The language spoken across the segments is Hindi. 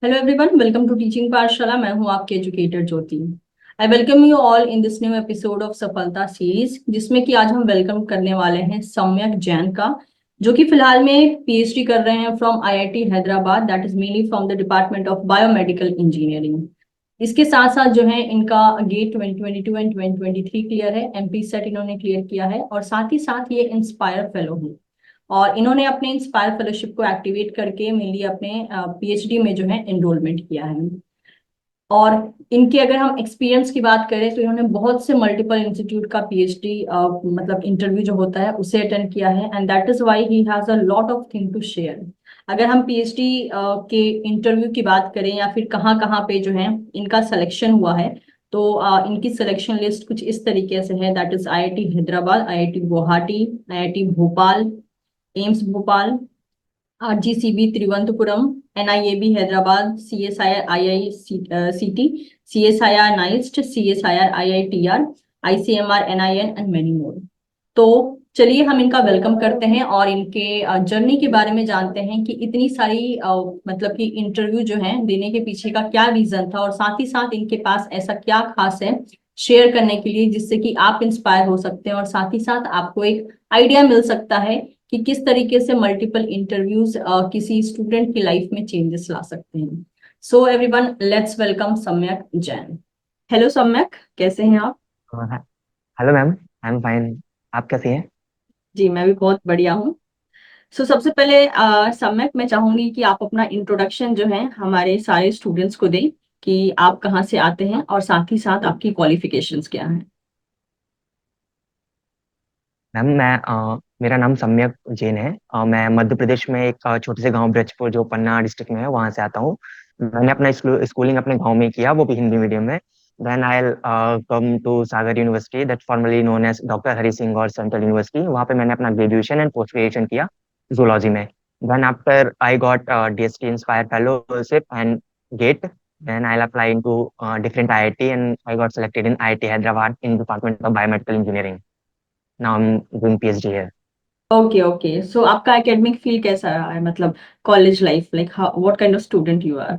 Hello everyone, welcome to teaching Pathshala. मैं हूं आपके educator Jyoti. I welcome you all in this new episode of Safalta series, जिसमें कि आज हम वेलकम करने वाले हैं सम्यक जैन का, जो कि फिलहाल में पीएचडी कर रहे हैं from IIT Hyderabad, that is mainly from the department of biomedical engineering. इसके साथ साथ जो है इनका गेट 2022 एंड 2023 क्लियर है, एमपी सेट इन्होंने क्लियर किया है, और साथ ही साथ ये इंस्पायर फेलो हैं। और इन्होंने अपने इंस्पायर फेलोशिप को एक्टिवेट करके मेनली अपने पीएचडी में जो है एनरोलमेंट किया है। और इनके अगर हम एक्सपीरियंस की बात करें तो इन्होंने बहुत से मल्टीपल इंस्टीट्यूट का पीएचडी मतलब इंटरव्यू जो होता है उसे अटेंड किया है, and that is why he has a lot of thing to share. अगर हम पीएचडी के इंटरव्यू की बात करें या फिर कहाँ कहाँ पे जो है इनका सिलेक्शन हुआ है, तो इनकी सिलेक्शन लिस्ट कुछ इस तरीके से है। That is IIT Hyderabad, IIT Guwahati, IIT Bhopal, AIIMS Bhopal, RGCB Thiruvananthapuram, NIAB Hyderabad, CSIR IICT, CSIR NIIST, CSIR IITR, ICMR NIN and many more. तो चलिए हम इनका वेलकम करते हैं और इनके जर्नी के बारे में जानते हैं कि इतनी सारी मतलब कि इंटरव्यू जो है देने के पीछे का क्या रीजन था, और साथ ही साथ इनके पास ऐसा क्या खास है शेयर करने के लिए जिससे कि आप इंस्पायर हो सकते हैं, और साथ ही साथ आपको एक आइडिया मिल सकता है कि किस तरीके से मल्टीपल इंटरव्यूज किसी स्टूडेंट की लाइफ में चेंजेस ला सकते हैं। सो एवरीवन, लेट्स वेलकम सम्यक जैन। हेलो सम्यक, कैसे हैं आप? Hello ma'am. I am fine. आप कैसी हैं? जी, मैं भी बहुत बढ़िया हूँ। सो सबसे पहले सम्यक, मैं चाहूंगी कि आप अपना इंट्रोडक्शन जो है हमारे सारे स्टूडेंट्स को दें, कि आप कहाँ से आते हैं और साथ ही साथ आपकी क्वालिफिकेशंस क्या हैं। मैम मेरा नाम सम्यक जैन है। मैं मध्य प्रदेश में एक छोटे से गांव ब्रजपुर जो पन्ना डिस्ट्रिक्ट में है वहां से आता हूँ। मैंने अपना स्कूलिंग अपने गांव में किया, वो भी हिंदी मीडियम में। Then I come to Sagar university that formally known as doctor Hari Singh और सेंट्रल यूनिवर्सिटी। वहाँ पे मैंने अपना ग्रेजुएशन एंड पोस्ट ग्रेजुएशन किया जूलॉजी में। Then after I got DST inspire fellowship and GATE. Then I'll apply into different IIT and I got selected in IIT Hyderabad in Department of Biomedical Engineering. Now I'm doing PhD here. Okay okay, so आपका एकेडमिक फील्ड कैसा रहा है, मतलब college life, like what kind of student you are?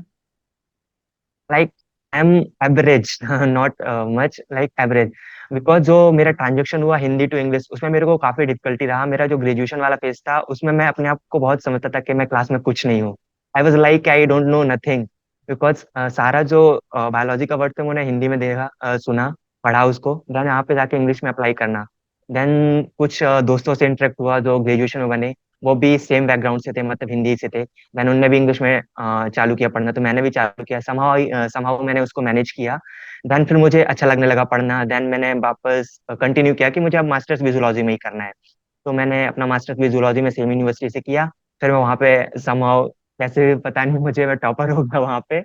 Like I'm average, not much like average. Because जो मेरा ट्रांजेक्शन हुआ हिंदी टू इंग्लिश उसमें मेरे को काफी डिफिकल्टी रहा। मेरा जो ग्रेजुएशन वाला फेज था उसमें मैं अपने आप को बहुत समझता था कि मैं क्लास में कुछ नहीं हूँ। I was like I don't know nothing. Because सारा जो बायोलॉजी का वर्ड थे मैंने हिंदी में देखा, सुना, पढ़ा उसको, देन यहाँ पे जाके इंग्लिश में अप्लाई करना। देन कुछ दोस्तों से इंटरेक्ट हुआ जो ग्रेजुएशन में बने, वो भी सेम बैकग्राउंड से थे, मतलब हिंदी से थे। देन उनने भी इंग्लिश में चालू किया पढ़ना, तो मैंने भी चालू किया। समहाउ समहाउ मैंने उसको मैनेज किया। देन फिर मुझे अच्छा लगने लगा पढ़ना। देन मैंने वापस कंटिन्यू किया कि मुझे अब मास्टर्स भी जूलॉजी में ही करना है। तो मैंने अपना मास्टर्स भी जूलॉजी में सेम यूनिवर्सिटी से किया। फिर मैं वहाँ पे समहाउ कैसे पता नहीं मुझे मैं टॉपर हो गया वहाँ पे।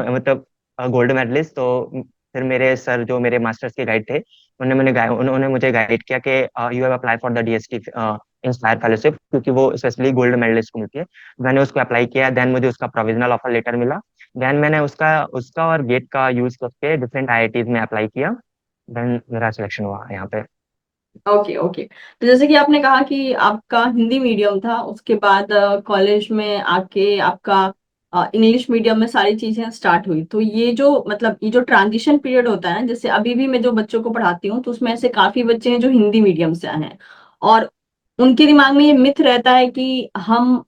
मतलब गोल्ड मेडलिस्ट। तो फिर मेरे सर जो मेरे मास्टर्स के गाइड थे उन्होंने मुझे गाइड किया कि you have apply for the DST inspire fellowship, क्योंकि वो स्पेशली गोल्ड मेडलिस्ट को मिलती है। मैंने उसको अप्लाई किया। देन मुझे उसका प्रोविजनल ऑफर लेटर मिला। देन मैंने उसका उसका और गेट का यूज करके डिफरेंट आईआईटीज में अप्लाई किया। देन मेरा सिलेक्शन हुआ यहाँ पे। ओके ओके, तो जैसे कि आपने कहा कि आपका हिंदी मीडियम था, उसके बाद कॉलेज में आके आपका इंग्लिश मीडियम में सारी चीजें स्टार्ट हुई, तो ये जो मतलब ये जो ट्रांजिशन पीरियड होता है ना, जैसे अभी भी मैं जो बच्चों को पढ़ाती हूँ तो उसमें ऐसे काफी बच्चे हैं जो हिंदी मीडियम से आए हैं, और उनके दिमाग में ये मिथ रहता है कि हम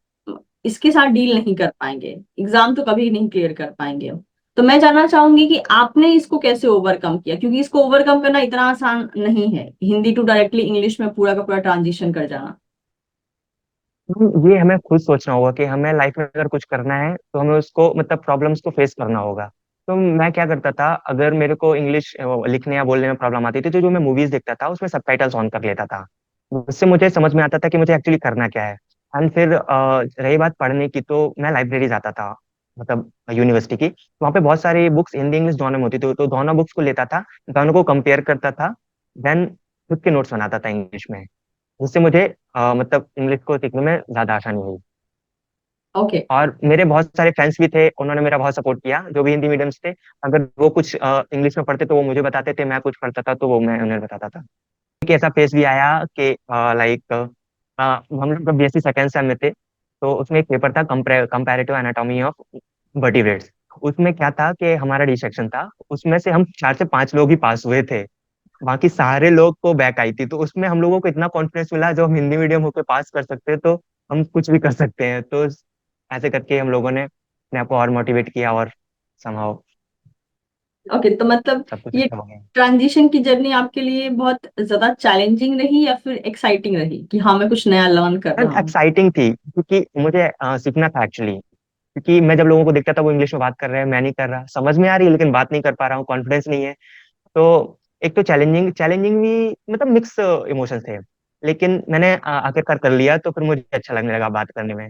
इसके साथ डील नहीं कर पाएंगे, एग्जाम तो कभी नहीं क्लियर कर पाएंगे। तो मैं जानना चाहूंगी कि आपने इसको कैसे ओवरकम किया, क्योंकि इसको ओवरकम करना इतना आसान नहीं है, हिंदी टू डायरेक्टली इंग्लिश में पूरा का पूरा ट्रांजिशन कर जाना। ये हमें खुद सोचना होगा कि हमें लाइफ में अगर कुछ करना है तो हमें उसको मतलब प्रॉब्लम्स को फेस करना होगा। तो मैं क्या करता था, अगर मेरे को इंग्लिश लिखने या बोलने में प्रॉब्लम आती थी तो जो मैं मूवीज देखता था उसमें सबटाइटल्स ऑन कर लेता था। उससे मुझे समझ में आता था कि मुझे एक्चुअली करना क्या है। एंड फिर रही बात पढ़ने की, तो मैं लाइब्रेरी जाता था, मतलब यूनिवर्सिटी की। वहाँ पे बहुत सारी बुक्स हिंदी इंग्लिश दोनों में होती थी, तो दोनों बुक्स को लेता था, दोनों को कंपेयर करता था। देन खुद के नोट्स बनाता था इंग्लिश में, जिससे मुझे मतलब इंग्लिश को सीखने में ज्यादा आसानी हुई। ओके और मेरे बहुत सारे फ्रेंड्स भी थे, उन्होंने मेरा बहुत सपोर्ट किया, जो भी हिंदी मीडियम से थे। अगर वो कुछ इंग्लिश में पढ़ते तो वो मुझे बताते थे, मैं कुछ पढ़ता था तो वो मैं उन्हें बताता था। एक ऐसा फेस भी आया कि लाइक हम लोग जब बीएससी सेकेंड सेम में थे, तो उसमें एक पेपर था कंपैरेटिव एनाटॉमी ऑफ वर्टिब्रेट्स। उसमें क्या था कि हमारा डी सेक्शन था, उसमें से हम 4 से 5 लोग ही पास हुए थे, बाकी सारे लोग को बैक आई थी। तो उसमें हम लोगों को इतना कॉन्फिडेंस मिला, जो हम हिंदी मीडियम होकर पास कर सकते हैं तो हम कुछ भी कर सकते हैं। तो ऐसे करके हम लोगों ने अपने आप को और मोटिवेट किया, और समहाउ ओके, तो मतलब सब कुछ ये अच्छा हो गया। ट्रांजिशन की जर्नी आपके लिए बहुत ज्यादा चैलेंजिंग रही या फिर एक्साइटिंग रही कि हाँ मैं कुछ नया लर्न कर एंड रहा हूँ? एक्साइटिंग थी, क्योंकि मुझे सीखना था एक्चुअली। क्योंकि मैं जब लोगों को देखता था वो इंग्लिश में बात कर रहे हैं, मैं नहीं कर रहा, समझ में आ रही है लेकिन बात नहीं कर पा रहा हूँ, कॉन्फिडेंस नहीं है। तो एक तो चैलेंजिंग चैलेंजिंग भी, मतलब मिक्स इमोशंस थे, लेकिन मैंने आखिरकार कर लिया, तो फिर मुझे अच्छा लगने लगा बात करने में।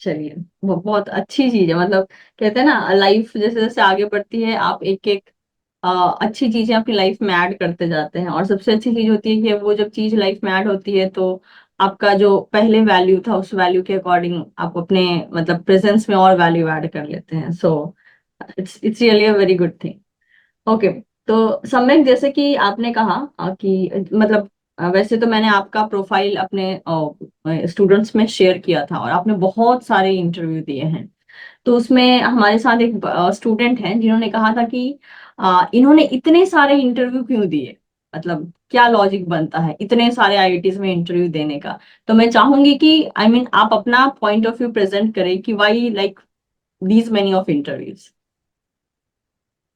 चलिए, वो बहुत अच्छी चीज है। मतलब कहते हैं ना, लाइफ जैसे जैसे आगे बढ़ती है आप एक एक अच्छी चीजें अपनी लाइफ में ऐड करते जाते हैं, और सबसे अच्छी चीज होती है कि वो जब चीज लाइफ में ऐड होती है तो आपका जो पहले वैल्यू था उस वैल्यू के अकॉर्डिंग आप अपने मतलब प्रेजेंस में और वैल्यू ऐड कर लेते हैं। So it's really a very good thing. Okay, तो सम्यक जैसे कि आपने कहा कि मतलब वैसे तो मैंने आपका प्रोफाइल अपने स्टूडेंट्स में शेयर किया था और आपने बहुत सारे इंटरव्यू दिए हैं। तो उसमें हमारे साथ एक स्टूडेंट हैं जिन्होंने कहा था कि इन्होंने इतने सारे इंटरव्यू क्यों दिए, मतलब क्या लॉजिक बनता है इतने सारे आईआईटीज में इंटरव्यू देने का। तो मैं चाहूंगी कि आई मीन आप अपना पॉइंट ऑफ व्यू प्रेजेंट करें कि why like these many of interviews.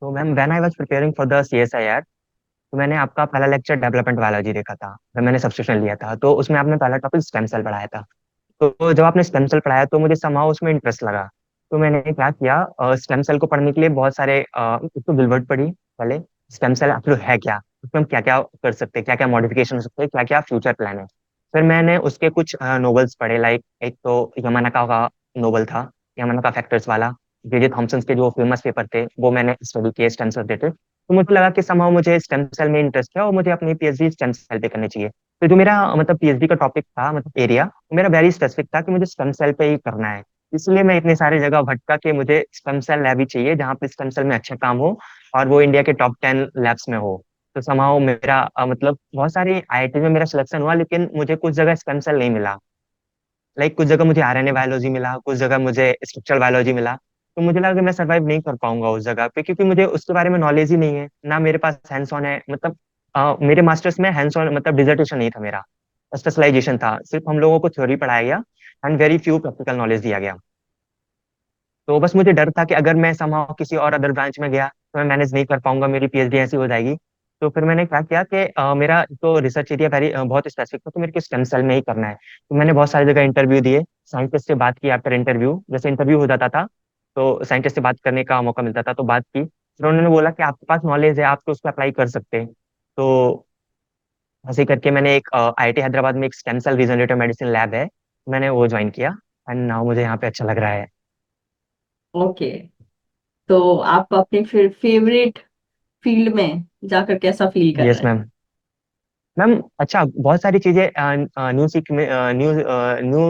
तो ma'am, when I was preparing for the CSIR, तो मैंने आपका पहला लेक्चर डेवलपमेंट बायोलॉजी देखा था, फिर मैंने सब्सक्रिप्शन लिया था, तो उसमें आपने पहला टॉपिक स्टेम सेल पढ़ाया था। तो जब आपने स्टेम सेल पढ़ाया तो मुझे समाउ उसमें इंटरेस्ट लगा। तो मैंने क्या किया, स्टेम सेल को पढ़ने के लिए बहुत सारे एक तो गिलबर्ट पढ़ी पहले, स्टेम सेल आखिर है क्या, उसमें हम क्या क्या कर सकते हैं, क्या क्या मॉडिफिकेशन हो सकते हैं, क्या क्या फ्यूचर प्लान है। फिर मैंने उसके कुछ नोवेल्स पढ़े, लाइक एक तो यमानाका का नोवेल था, यमानाका फैक्टर्स वाला। जे जे थॉमसन के जो फेमस पेपर थे वो मैंने स्टडी किए स्टेम सेल रिलेटेड। तो मुझे लगा कि समाउ मुझे स्टेम सेल में इंटरेस्ट है और मुझे अपनी PhD स्टेम सेल पे करनी चाहिए। तो जो मेरा मतलब PhD का टॉपिक था, मतलब एरिया, मेरा वेरी स्पेसिफिक था कि मुझे स्टेम सेल पे ही करना है। इसलिए मैं इतने सारे जगह भटका के मुझे स्टेम सेल लैब ही चाहिए जहाँ पे स्टेम सेल में अच्छा काम हो, और वो इंडिया के टॉप 10 लैब्स में हो। तो समाउ मेरा मतलब बहुत सारी IIT में मेरा सिलेक्शन हुआ, लेकिन मुझे कुछ जगह स्टेम सेल नहीं मिला। लाइक कुछ जगह मुझे RNA बायोलॉजी मिला, कुछ जगह मुझे स्ट्रक्चरल बायोलॉजी मिला। तो मुझे लगा कि मैं सर्वाइव नहीं कर पाऊंगा उस जगह पे, क्योंकि मुझे उसके बारे में नॉलेज ही नहीं है, ना मेरे पास हैंड्स ऑन है। मतलब मेरे मास्टर्स में हैंड्स ऑन मतलब डिसर्टेशन नहीं था मेरा, स्पेशलाइजेशन था, सिर्फ हम लोगों को थ्योरी पढ़ाया गया and very few practical knowledge दिया गया। तो बस मुझे डर था कि अगर मैं समहाउ किसी और अदर ब्रांच में गया तो मैं मैनेज नहीं कर पाऊंगा, मेरी PhD ऐसी हो जाएगी। तो फिर मैंने क्या किया कि मेरा तो रिसर्च एरिया वेरी बहुत स्पेसिफिक था, तो मेरे को स्टेम सेल में ही करना है। तो मैंने बहुत सारी जगह इंटरव्यू दिए, साइंटिस्ट से बात की, आफ्टर इंटरव्यू जैसे इंटरव्यू हो जाता था तो साइंटिस्ट से बात करने का मौका मिलता था, तो बात की, फिर उन्होंने बोला कि आपके पास नॉलेज है, आप तो उस पर अप्लाई कर सकते हैं। तो ऐसे ही करके मैंने एक IIT हैदराबाद में एक stem cell regenerative medicine lab है, मैंने वो ज्वाइन किया, एंड नाउ मुझे यहाँ पे अच्छा लग रहा है। ओके, तो आप अपनी फिर फेवरेट फील्ड में जाकर कैसा फील कर यस रहे हैं? मैम। मैम अच्छा, बहुत सारी चीजें न्यू सीख में न्यू न्यू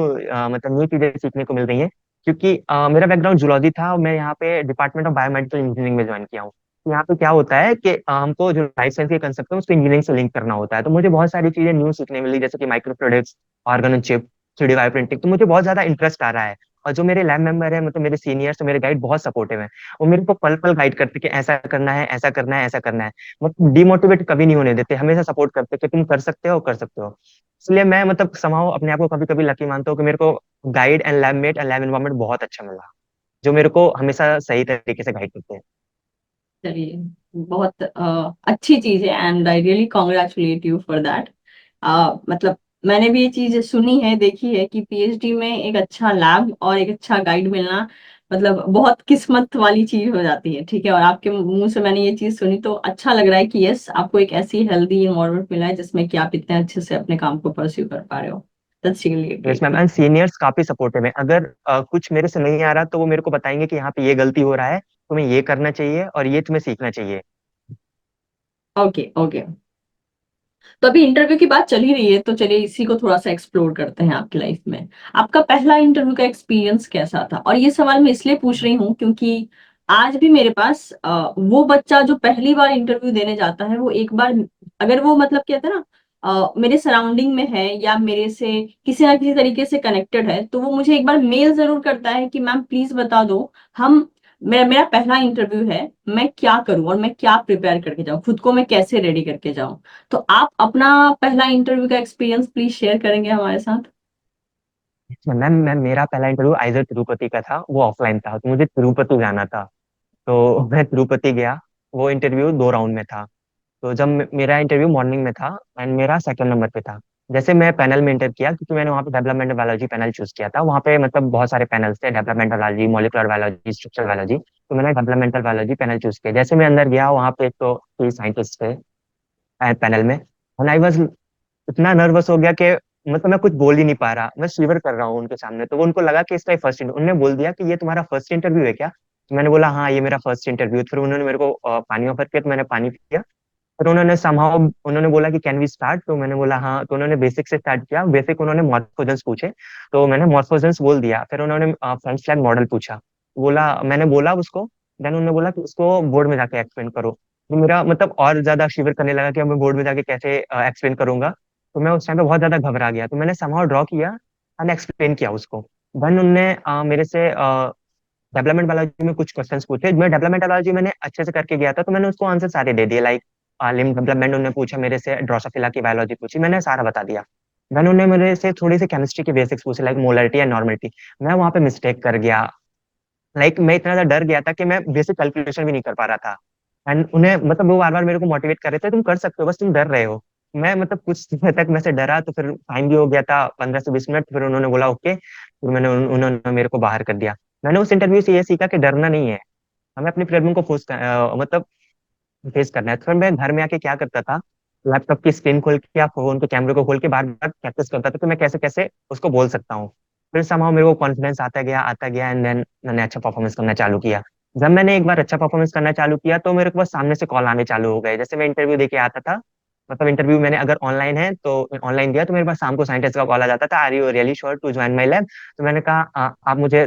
मतलब न्यू चीजें सीखने को मिल रही हैं, क्योंकि मेरा बैकग्राउंड जूलॉजी था और मैं यहाँ पे डिपार्टमेंट ऑफ बायोमेडिकल इंजीनियरिंग में ज्वाइन किया हूँ। तो यहाँ पे क्या होता है कि हमको जो लाइफ साइंस के कंसेप्ट है उसको इंजीनियरिंग से लिंक करना होता है। तो मुझे बहुत सारी चीजें न्यू सीखने मिली, जैसे कि micro products, organ on chip, 3D bio printing. तो मुझे बहुत ज्यादा इंटरेस्ट आ रहा है, और जो मेरे लैब मेंबर है, मतलब मेरे सीनियर्स, मेरे गाइड बहुत सपोर्टिव है। वो मेरे को पल पल गाइड करते कि ऐसा करना है, ऐसा करना है, ऐसा करना है। मतलब डिमोटिवेट कभी नहीं होने देते, हमेशा सपोर्ट करते कि तुम कर सकते हो, कर सकते हो। इसलिए मैं मतलब समाउ अपने आप को कभी कभी लकी मानता हूँ कि मेरे को guide and labmate and lab environment बहुत अच्छा मिला, जो मेरे को हमेशा सही तरीके से गाइड करते हैं। चलिए, बहुत अच्छी चीज है and I really congratulate you for that. मतलब मैंने भी ये चीज सुनी है, देखी है कि पीएचडी में एक अच्छा लैब और एक अच्छा गाइड मिलना मतलब बहुत किस्मत वाली चीज हो जाती है। ठीक है, और आपके मुंह से मैंने ये चीज सुनी तो अच्छा लग रहा है कि यस, आपको एक ऐसी हेल्दी इन्वायरमेंट मिला है जिसमें कि आप इतने अच्छे से अपने काम को परस्यू कर पा रहे हो। That's really yes great ma'am, thing. And seniors काफी सपोर्टिव है। अगर कुछ मेरे से नहीं आ रहा तो वो मेरे को बताएंगे कि यहाँ पे ये गलती हो रहा है, तुम्हें ये करना चाहिए और ये तुम्हें सीखना चाहिए। ओके ओके, तो अभी इंटरव्यू की बात चल ही रही है तो चलिए इसी को थोड़ा सा एक्सप्लोर करते हैं आपकी लाइफ में। आपका पहला इंटरव्यू का एक्सपीरियंस कैसा था? और ये सवाल मैं इसलिए पूछ रही हूँ क्योंकि आज भी मेरे पास वो बच्चा जो पहली बार इंटरव्यू देने जाता है वो एक बार, अगर वो मतलब कहते हैं ना मेरे सराउंडिंग में है या मेरे से किसी ना किसी तरीके से कनेक्टेड है, तो वो मुझे एक बार मेल जरूर करता है कि मैम प्लीज बता दो, हम मेरा मेरा पहला इंटरव्यू है, मैं क्या करूं और मैं क्या प्रिपेयर करके जाऊं, खुद को मैं कैसे रेडी करके जाऊं। तो आप अपना पहला इंटरव्यू का एक्सपीरियंस प्लीज शेयर करेंगे हमारे साथ। मैम मेरा पहला इंटरव्यू आइजर तिरुपति का था, वो ऑफलाइन था, तो मुझे तिरुपति जाना था। तो मैं तिरुपति गया। वो इंटरव्यू 2 राउंड में था। तो जब मेरा इंटरव्यू मॉर्निंग में था एंड मेरा सेकंड नंबर पे था। जैसे मैं पैनल में इंटर किया, क्योंकि मैंने वहाँ पे डेवलपमेंट बायोलॉजी पैनल चूज किया था। वहाँ पे मतलब बहुत सारे पैनल्स थे, developmental biology, molecular biology, structural biology. तो मैंने डेवलपमेंटल बायोलॉजी पैनल चूज किया। जैसे मैं अंदर गया, वहाँ पे एक तो साइंटिस्ट थे पैनल में। एंड आई वाज इतना नर्वस हो गया कि मतलब मैं कुछ बोल ही नहीं पा रहा, मैं शिवर कर रहा हूँ उनके सामने। तो वो उनको लगा कि इसका फर्स्ट इंटरव्यू, उन्होंने बोल दिया कि ये तुम्हारा फर्स्ट इंटरव्यू है क्या। तो मैंने बोला हाँ, ये मेरा फर्स्ट इंटरव्यू। फिर उन्होंने मेरे को पानी ऑफर किया, तो मैंने पानी पिया। फिर उन्होंने समहाउ उन्होंने बोला कि कैन वी स्टार्ट, तो मैंने बोला हाँ। तो उन्होंने बेसिक से स्टार्ट किया। बेसिक उन्होंने मॉर्फोजेंस पूछे, तो मैंने मॉर्फोजेंस बोल दिया। फिर उन्होंने फ्रेंच फ्लैग मॉडल पूछा, बोला, मैंने बोला उसको। देन उन्होंने बोला कि इसको बोर्ड में जाके एक्सप्लेन करो। तो मेरा मतलब और ज्यादा शिवर करने लगा कि अब मैं बोर्ड में जाके कैसे एक्सप्लेन करूंगा। तो मैं उस टाइम पे बहुत ज्यादा घबरा गया। तो मैंने समहाउ ड्रॉ किया एंड एक्सप्लेन किया उसको। देन उनने मेरे से डेवलपमेंट बायोलॉजी में कुछ क्वेश्चंस पूछे। मैं डेवलपमेंट बायोलॉजी मैंने अच्छे से करके गया था, तो मैंने उसको आंसर सारे दे दिए। लाइक लिम्ब डेवलपमेंट उन्होंने पूछा मेरे से, ड्रोसोफिला की बायोलॉजी पूछी, मैंने सारा बता दिया। देन उन्होंने मेरे से थोड़ी सी केमिस्ट्री की बेसिक्स पूछे, लाइक मोलरिटी एंड नॉर्मलिटी। मैं वहां पे मिस्टेक कर गया। लाइक मैं इतना ज्यादा डर गया था कि मैं बेसिक कैलकुलेशन भी नहीं कर पा रहा था। एंड उन्हें मतलब वो बार बार मेरे को मोटिवेट कर रहे थे, तुम कर सकते हो, बस तुम डर रहे हो। मैं मतलब कुछ समय तक मैं से डरा। तो फिर टाइम भी हो गया था 15 से 20 मिनट। फिर उन्होंने बोला ओके। फिर उन्होंने मेरे को बाहर कर दिया। मैंने उस इंटरव्यू से ये सीखा कि डरना नहीं है, हमें अपनी प्रॉब्लम को मतलब फेस करना है। तो फिर मैं घर में आके क्या करता था, लैपटॉप की स्क्रीन खोल के या फोन के कैमरे को खोल के बार बार प्रैक्टिस करता था कि मैं कैसे कैसे उसको बोल सकता हूँ। फिर समाव मेरे को कॉन्फिडेंस आता गया एंड देन मैंने अच्छा परफॉर्मेंस करना चालू किया। जब मैंने एक बार अच्छा परफॉर्मेंस करना चालू किया, तो मेरे को बस सामने से कॉल आने चालू हो गए। जैसे मैं इंटरव्यू देके आता था, मतलब इंटरव्यू मैंने अगर ऑनलाइन है तो ऑनलाइन दिया, तो मेरे पास शाम को साइंटिस्ट का कॉल आ जाता था, are you really sure to join my lab. तो मैंने कहा आप मुझे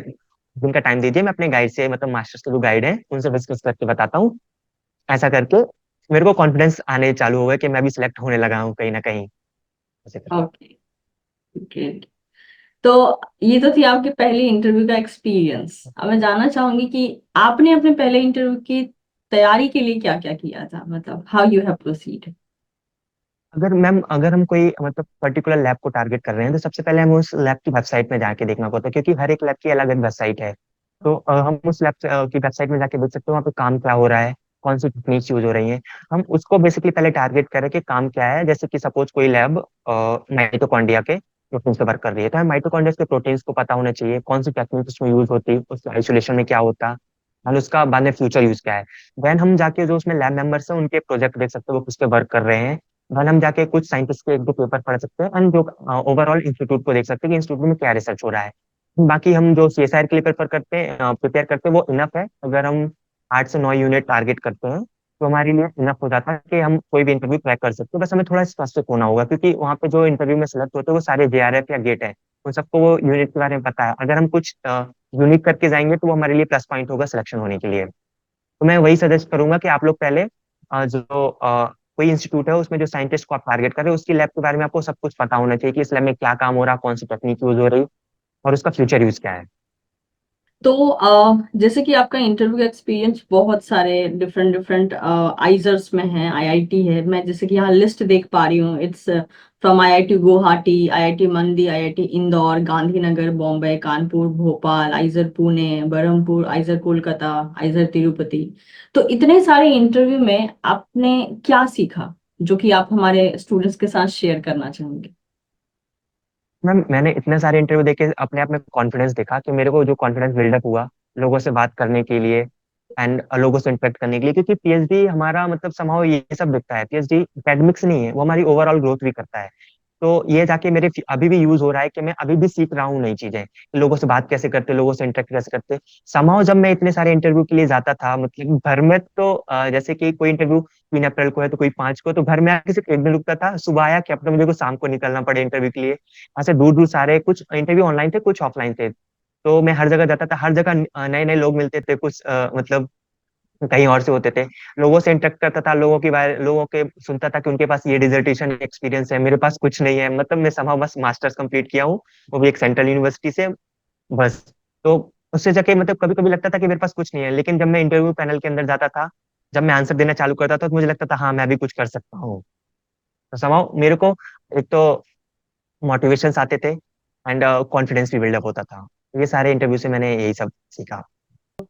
दिन का टाइम दीजिए, मैं अपने गाइड से, मतलब मास्टर्स के जो गाइड है उनसे डिस्कस करके बताता हूँ। ऐसा करके मेरे को कॉन्फिडेंस आने चालू हो गया कि मैं भी सिलेक्ट होने लगा हूँ कहीं ना कहीं, ऐसे करके। Okay, great. तो ये तो थी आपके पहले इंटरव्यू का एक्सपीरियंस। अब मैं जानना चाहूंगी कि आपने अपने पहले इंटरव्यू की तैयारी के लिए क्या क्या किया था, मतलब हाउ यू हैव प्रोसीड। अगर हम कोई मतलब पर्टिकुलर लैब को टारगेट कर रहे हैं, तो सबसे पहले हमें उस लैब की वेबसाइट में जाके देखना होता है, क्योंकि हर एक लैब की अलग अलग वेबसाइट है। तो हम उस लैब की वेबसाइट में जाके देख सकते हो वहाँ पे काम क्या हो रहा है, कौन सी टेक्निक्स यूज हो रही हैं। हम उसको बेसिकली पहले टारगेट करें कि काम क्या है। जैसे कि सपोज कोई लैब माइटोकॉन्ड्रिया के प्रोटीन से वर्क कर रही है, तो हमें माइटोकॉन्ड्रिया के प्रोटीन्स को पता होना चाहिए, कौन सी टेक्निक उसमें यूज होती है, उसके आइसोलेशन में क्या होता है, और उसका बाद में फ्यूचर यूज क्या है। देन हम जाके जो उसमें लैब मेंबर्स हैं उनके प्रोजेक्ट देख सकते हो, वो किस पे वर्क कर रहे हैं। देन हम जाके कुछ साइंटिस्ट के एक दो पेपर पढ़ सकते हैं एंड जो ओवरऑल इंस्टीट्यूट को देख सकते हैं कि इंस्टीट्यूट में क्या रिसर्च हो रहा है। बाकी हम जो सीएसआर के लिए पेपर करते हैं, प्रिपेयर करते हैं, वो इनफ है। अगर हम 8 से 9 यूनिट टारगेट करते हैं, तो हमारे लिए इनफ हो जाता है कि हम कोई भी इंटरव्यू क्रैक कर सकते हैं। बस हमें थोड़ा स्पेसिफिक होना होगा, क्योंकि वहाँ पे जो इंटरव्यू में सेलेक्ट होते हैं वो सारे जेआरएफ या गेट है, उन सबको वो यूनिट के बारे में पता है। अगर हम कुछ यूनिक करके जाएंगे, तो वो हमारे लिए प्लस पॉइंट होगा सिलेक्शन होने के लिए। तो मैं वही सजेस्ट करूंगा कि आप लोग पहले कोई इंस्टीट्यूट है उसमें जो साइंटिस्ट को आप टारगेट कर रहे हो, उसकी लैब के बारे में आपको सब कुछ पता होना चाहिए कि इस लैब में क्या काम हो रहा है, कौन सी टेक्निक यूज हो रही है, और उसका फ्यूचर यूज क्या है। तो जैसे कि आपका इंटरव्यू का एक्सपीरियंस बहुत सारे डिफरेंट डिफरेंट आइजर्स में है, आईआईटी है, मैं जैसे कि यहाँ लिस्ट देख पा रही हूँ, it's from IIT Guwahati, IIT Mandi, IIT Indore, Gandhinagar, Bombay, Kanpur, Bhopal, IISER Pune, Berhampur, IISER Kolkata, IISER Tirupati. तो इतने सारे इंटरव्यू में आपने क्या सीखा जो कि आप हमारे स्टूडेंट्स के साथ शेयर करना चाहेंगे। मैम मैंने इतने सारे इंटरव्यू देखे, अपने आप में कॉन्फिडेंस देखा कि मेरे को जो कॉन्फिडेंस बिल्डअप हुआ लोगों से बात करने के लिए एंड लोगों से इंटरेक्ट करने के लिए। क्योंकि पीएचडी हमारा मतलब समाव ये सब दिखता है, पीएचडी एकेडमिक्स नहीं है, वो हमारी ओवरऑल ग्रोथ भी करता है। तो ये जाके मेरे अभी भी यूज हो रहा है कि मैं अभी भी सीख रहा हूँ नई चीजें, कि लोगों से बात कैसे करते, लोगों से इंटरेक्ट कैसे करते। समाव जब मैं इतने सारे इंटरव्यू के लिए जाता था, मतलब घर में तो जैसे कि कोई इंटरव्यू 3 अप्रैल को है तो कोई 5 को, तो घर में आके सिर्फ एक दिन रुकता था, सुबह आया कि अपने मुझे को शाम को निकलना पड़े इंटरव्यू के लिए। वहां से दूर दूर सारे कुछ इंटरव्यू ऑनलाइन थे, कुछ ऑफलाइन थे। तो मैं हर जगह जाता था, हर जगह नए नए लोग मिलते थे, कुछ मतलब कहीं और से होते थे। लोगों से इंटरेक्ट करता था, लोगों की बारे लोगों के सुनता था कि उनके पास ये डिसर्टेशन एक्सपीरियंस है, मेरे पास कुछ नहीं है, मतलब मैं समहाउ बस मास्टर्स कंप्लीट किया हूँ, वो भी एक सेंट्रल यूनिवर्सिटी से, बस। तो उससे जाके मतलब कभी कभी लगता था कि मेरे पास कुछ नहीं है, लेकिन जब मैं इंटरव्यू पैनल के अंदर जाता था, जब मैं आंसर देना चालू करता था, तो मुझे लगता था हाँ मैं भी कुछ कर सकता हूँ। तो समहाउ मेरे को एक तो मोटिवेशंस आते थे, एंड कॉन्फिडेंस भी बिल्डअप होता था। ये सारे इंटरव्यू से मैंने यही सब सीखा।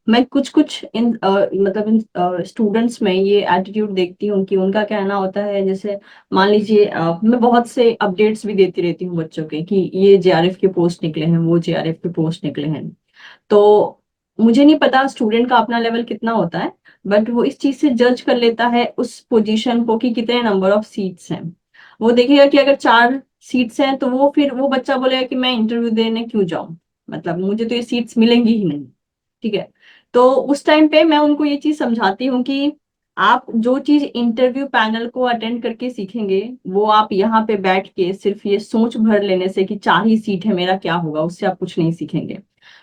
मैं कुछ कुछ इन मतलब इन स्टूडेंट्स में ये एटीट्यूड देखती हूँ कि उनका कहना होता है, जैसे मान लीजिए मैं बहुत से अपडेट्स भी देती रहती हूँ बच्चों के कि ये जेआरएफ के पोस्ट निकले हैं, वो जेआरएफ के पोस्ट निकले हैं। तो मुझे नहीं पता स्टूडेंट का अपना लेवल कितना होता है, बट वो इस चीज से जज कर लेता है उस पोजीशन को कि कितने नंबर ऑफ सीट्स हैं। वो देखेगा कि अगर 4 सीट्स हैं तो वो फिर वो बच्चा बोलेगा कि मैं इंटरव्यू देने क्यों जाऊं, मतलब मुझे तो ये सीट्स मिलेंगी ही नहीं। ठीक है। तो उस टाइम पे मैं उनको ये चीज समझाती हूँ कि आप जो चीज इंटरव्यू पैनल को अटेंड करके सीखेंगे, वो आप यहाँ पे बैठ के सिर्फ ये सोच भर लेने से कि 4 ही सीट है मेरा क्या होगा, उससे आप कुछ नहीं सीखेंगे।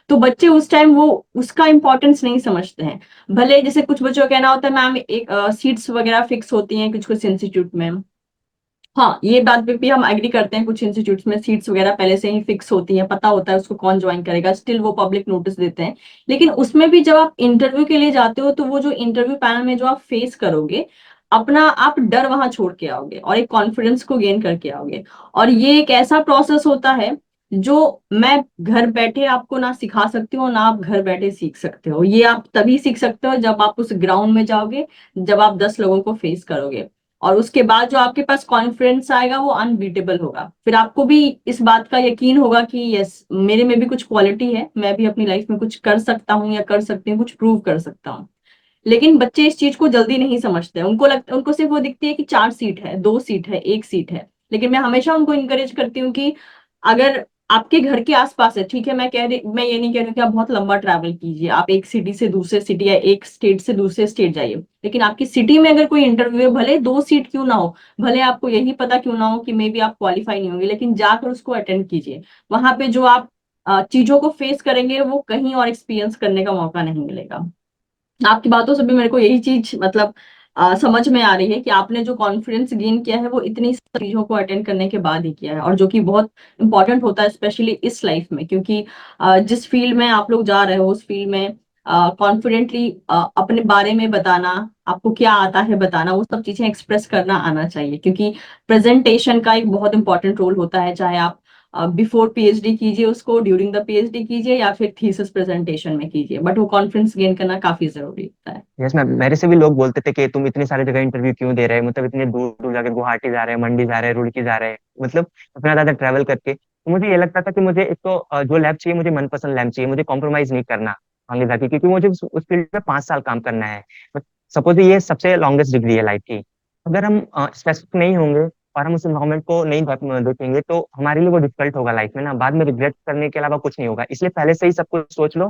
तो बच्चे उस टाइम वो उसका इंपॉर्टेंस नहीं समझते हैं। भले जैसे कुछ बच्चों का कहना होता है मैम एक सीट्स वगैरह फिक्स होती हैं कुछ कुछ इंस्टीट्यूट में। हाँ, ये बात पे भी हम एग्री करते हैं, कुछ इंस्टीट्यूट्स में सीट्स वगैरह पहले से ही फिक्स होती हैं, पता होता है उसको कौन ज्वाइन करेगा, स्टिल वो पब्लिक नोटिस देते हैं। लेकिन उसमें भी जब आप इंटरव्यू के लिए जाते हो तो वो जो इंटरव्यू पैनल में जो आप फेस करोगे, अपना आप डर वहां छोड़ के आओगे और एक कॉन्फिडेंस को गेन करके आओगे। और ये एक ऐसा प्रोसेस होता है जो मैं घर बैठे आपको ना सिखा सकती हूँ, ना आप घर बैठे सीख सकते हो। ये आप तभी सीख सकते हो जब आप उस ग्राउंड में जाओगे, जब आप 10 लोगों को फेस करोगे। और उसके बाद जो आपके पास कॉन्फिडेंस आएगा वो अनबीटेबल होगा। फिर आपको भी इस बात का यकीन होगा कि यस, मेरे में भी कुछ क्वालिटी है, मैं भी अपनी लाइफ में कुछ कर सकता हूँ या कर सकती हूँ, कुछ प्रूव कर सकता हूँ। लेकिन बच्चे इस चीज को जल्दी नहीं समझते, उनको लगता उनको सिर्फ वो दिखती है कि 4 सीट है, 2 सीट है, 1 सीट है। लेकिन मैं हमेशा उनको इंकरेज करती हूँ कि अगर आपके घर के आसपास है, ठीक है, मैं ये नहीं कह रही कि आप बहुत लंबा ट्रैवल कीजिए, आप एक सिटी से दूसरे सिटी या एक स्टेट से दूसरे स्टेट जाइए। लेकिन आपकी सिटी में अगर कोई इंटरव्यू है, भले 2 सीट क्यों ना हो, भले आपको यही पता क्यों ना हो कि मे बी आप क्वालिफाई नहीं होंगे, लेकिन जाकर उसको अटेंड कीजिए। वहां पे जो आप चीजों को फेस करेंगे वो कहीं और एक्सपीरियंस करने का मौका नहीं मिलेगा। आपकी बातों से भी मेरे को यही चीज मतलब समझ में आ रही है कि आपने जो कॉन्फिडेंस गेन किया है वो इतनी सारी चीजों को अटेंड करने के बाद ही किया है, और जो कि बहुत इंपॉर्टेंट होता है स्पेशली इस लाइफ में, क्योंकि जिस फील्ड में आप लोग जा रहे हो उस फील्ड में कॉन्फिडेंटली अपने बारे में बताना, आपको क्या आता है बताना, वो सब चीजें एक्सप्रेस करना आना चाहिए। क्योंकि प्रेजेंटेशन का एक बहुत इंपॉर्टेंट रोल होता है, चाहे आप बिफोर पीएचडी कीजिए उसको, ड्यूरिंग द पीएचडी कीजिए, या फिर थीसिस प्रेजेंटेशन में कीजिए, बट वो कॉन्फिडेंस गेन करना काफी जरूरी होता है। यस मैम, मेरे से भी लोग बोलते थे कि तुम इतनी सारी जगह इंटरव्यू क्यों दे रहे हैं, मतलब इतने दूर दूर जाके गुवाहाटी जा रहे हैं, मंडी जा रहे हैं, रुड़की जा रहे हैं, मतलब इतना ज्यादा ट्रैवल करके। तो मुझे ये लगता था कि मुझे एक तो जो लैब चाहिए, मुझे मनपसंद लैब चाहिए, मुझे कॉम्प्रोमाइज नहीं करना आगे जाके, क्योंकि मुझे उस फील्ड में 5 साल काम करना है। सपोज ये सबसे लॉन्गेस्ट डिग्री है लाइफ की, अगर हम स्पेसिफिक नहीं होंगे और हम उस इन्वायरमेंट को नहीं देखेंगे, तो हमारे लिए वो डिफिकल्ट होगा लाइफ में ना, बाद में रिग्रेट करने के अलावा कुछ नहीं होगा। इसलिए पहले से ही सब कुछ सोच लो,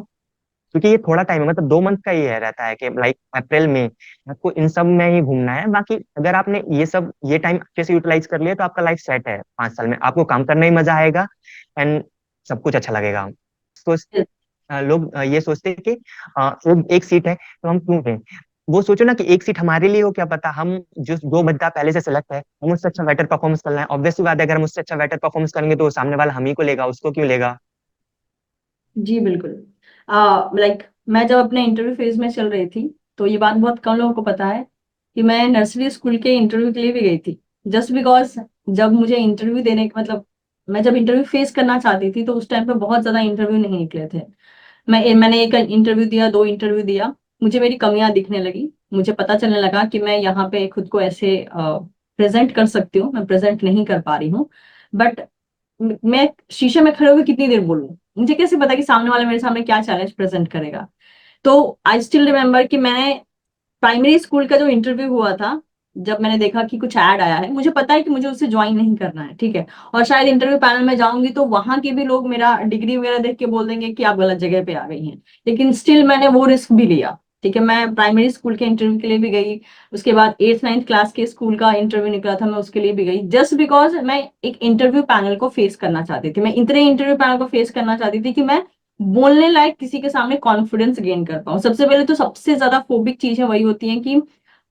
क्योंकि ये थोड़ा टाइम है, मतलब 2 मंथ का ही है रहता है कि लाइक अप्रैल में आपको इन सब में ही घूमना है। बाकी अगर आपने ये टाइम अच्छे से यूटिलाइज कर लिया, तो आपका लाइफ सेट है, 5 साल में आपको काम करने ही मजा आएगा, एंड सब कुछ अच्छा लगेगा। सोचते लोग ये सोचते हैं कि एक सीट है तो हम क्यों दें। वो सोचो ना कि एक सीट हमारे लिए हो, क्या पता हम जो 2 बंदा पहले से सिलेक्ट है, हम उससे अच्छा बेटर परफॉर्मेंस करना है, ऑब्वियसली बात है, अगर हम उससे अच्छा बेटर परफॉर्मेंस करेंगे तो वो सामने वाला हम ही को लेगा, उसको क्यों लेगा। जी बिल्कुल। लाइक मैं जब अपने इंटरव्यू फेज में चल रही थी, तो ये बात बहुत कम लोगों को पता है कि मैं नर्सरी स्कूल के इंटरव्यू के लिए भी गई थी। जस्ट बिकॉज जब मुझे इंटरव्यू देने का मतलब, मैं जब इंटरव्यू फेस करना चाहती थी तो उस टाइम पे बहुत ज्यादा इंटरव्यू नहीं निकले थे। मैंने एक इंटरव्यू दिया, 2 इंटरव्यू दिया, मुझे मेरी कमियां दिखने लगी, मुझे पता चलने लगा कि मैं यहाँ पे खुद को ऐसे प्रेजेंट कर सकती हूँ, मैं प्रेजेंट नहीं कर पा रही हूँ। बट मैं शीशे में खड़े होकर कितनी देर बोलूं, मुझे कैसे पता कि सामने वाला मेरे सामने क्या चैलेंज प्रेजेंट करेगा। तो आई स्टिल रिमेम्बर कि मैंने प्राइमरी स्कूल का जो इंटरव्यू हुआ था, जब मैंने देखा कि कुछ ऐड आया है, मुझे पता है कि मुझे उससे ज्वाइन नहीं करना है, ठीक है, और शायद इंटरव्यू पैनल में जाऊंगी तो वहां के भी लोग मेरा डिग्री वगैरह देख के बोल देंगे कि आप गलत जगह पे आ गई हैं। लेकिन स्टिल मैंने वो रिस्क भी लिया। ठीक है, मैं प्राइमरी स्कूल के इंटरव्यू के लिए भी गई, उसके बाद 8th 9th क्लास के स्कूल का इंटरव्यू निकला था, मैं उसके लिए भी गई, जस्ट बिकॉज मैं एक इंटरव्यू पैनल को फेस करना चाहती थी। मैं इतने इंटरव्यू पैनल को फेस करना चाहती थी कि मैं बोलने लायक किसी के सामने कॉन्फिडेंस गेन कर पाऊं। सबसे पहले तो सबसे ज्यादा फोबिक चीजें वही होती हैं कि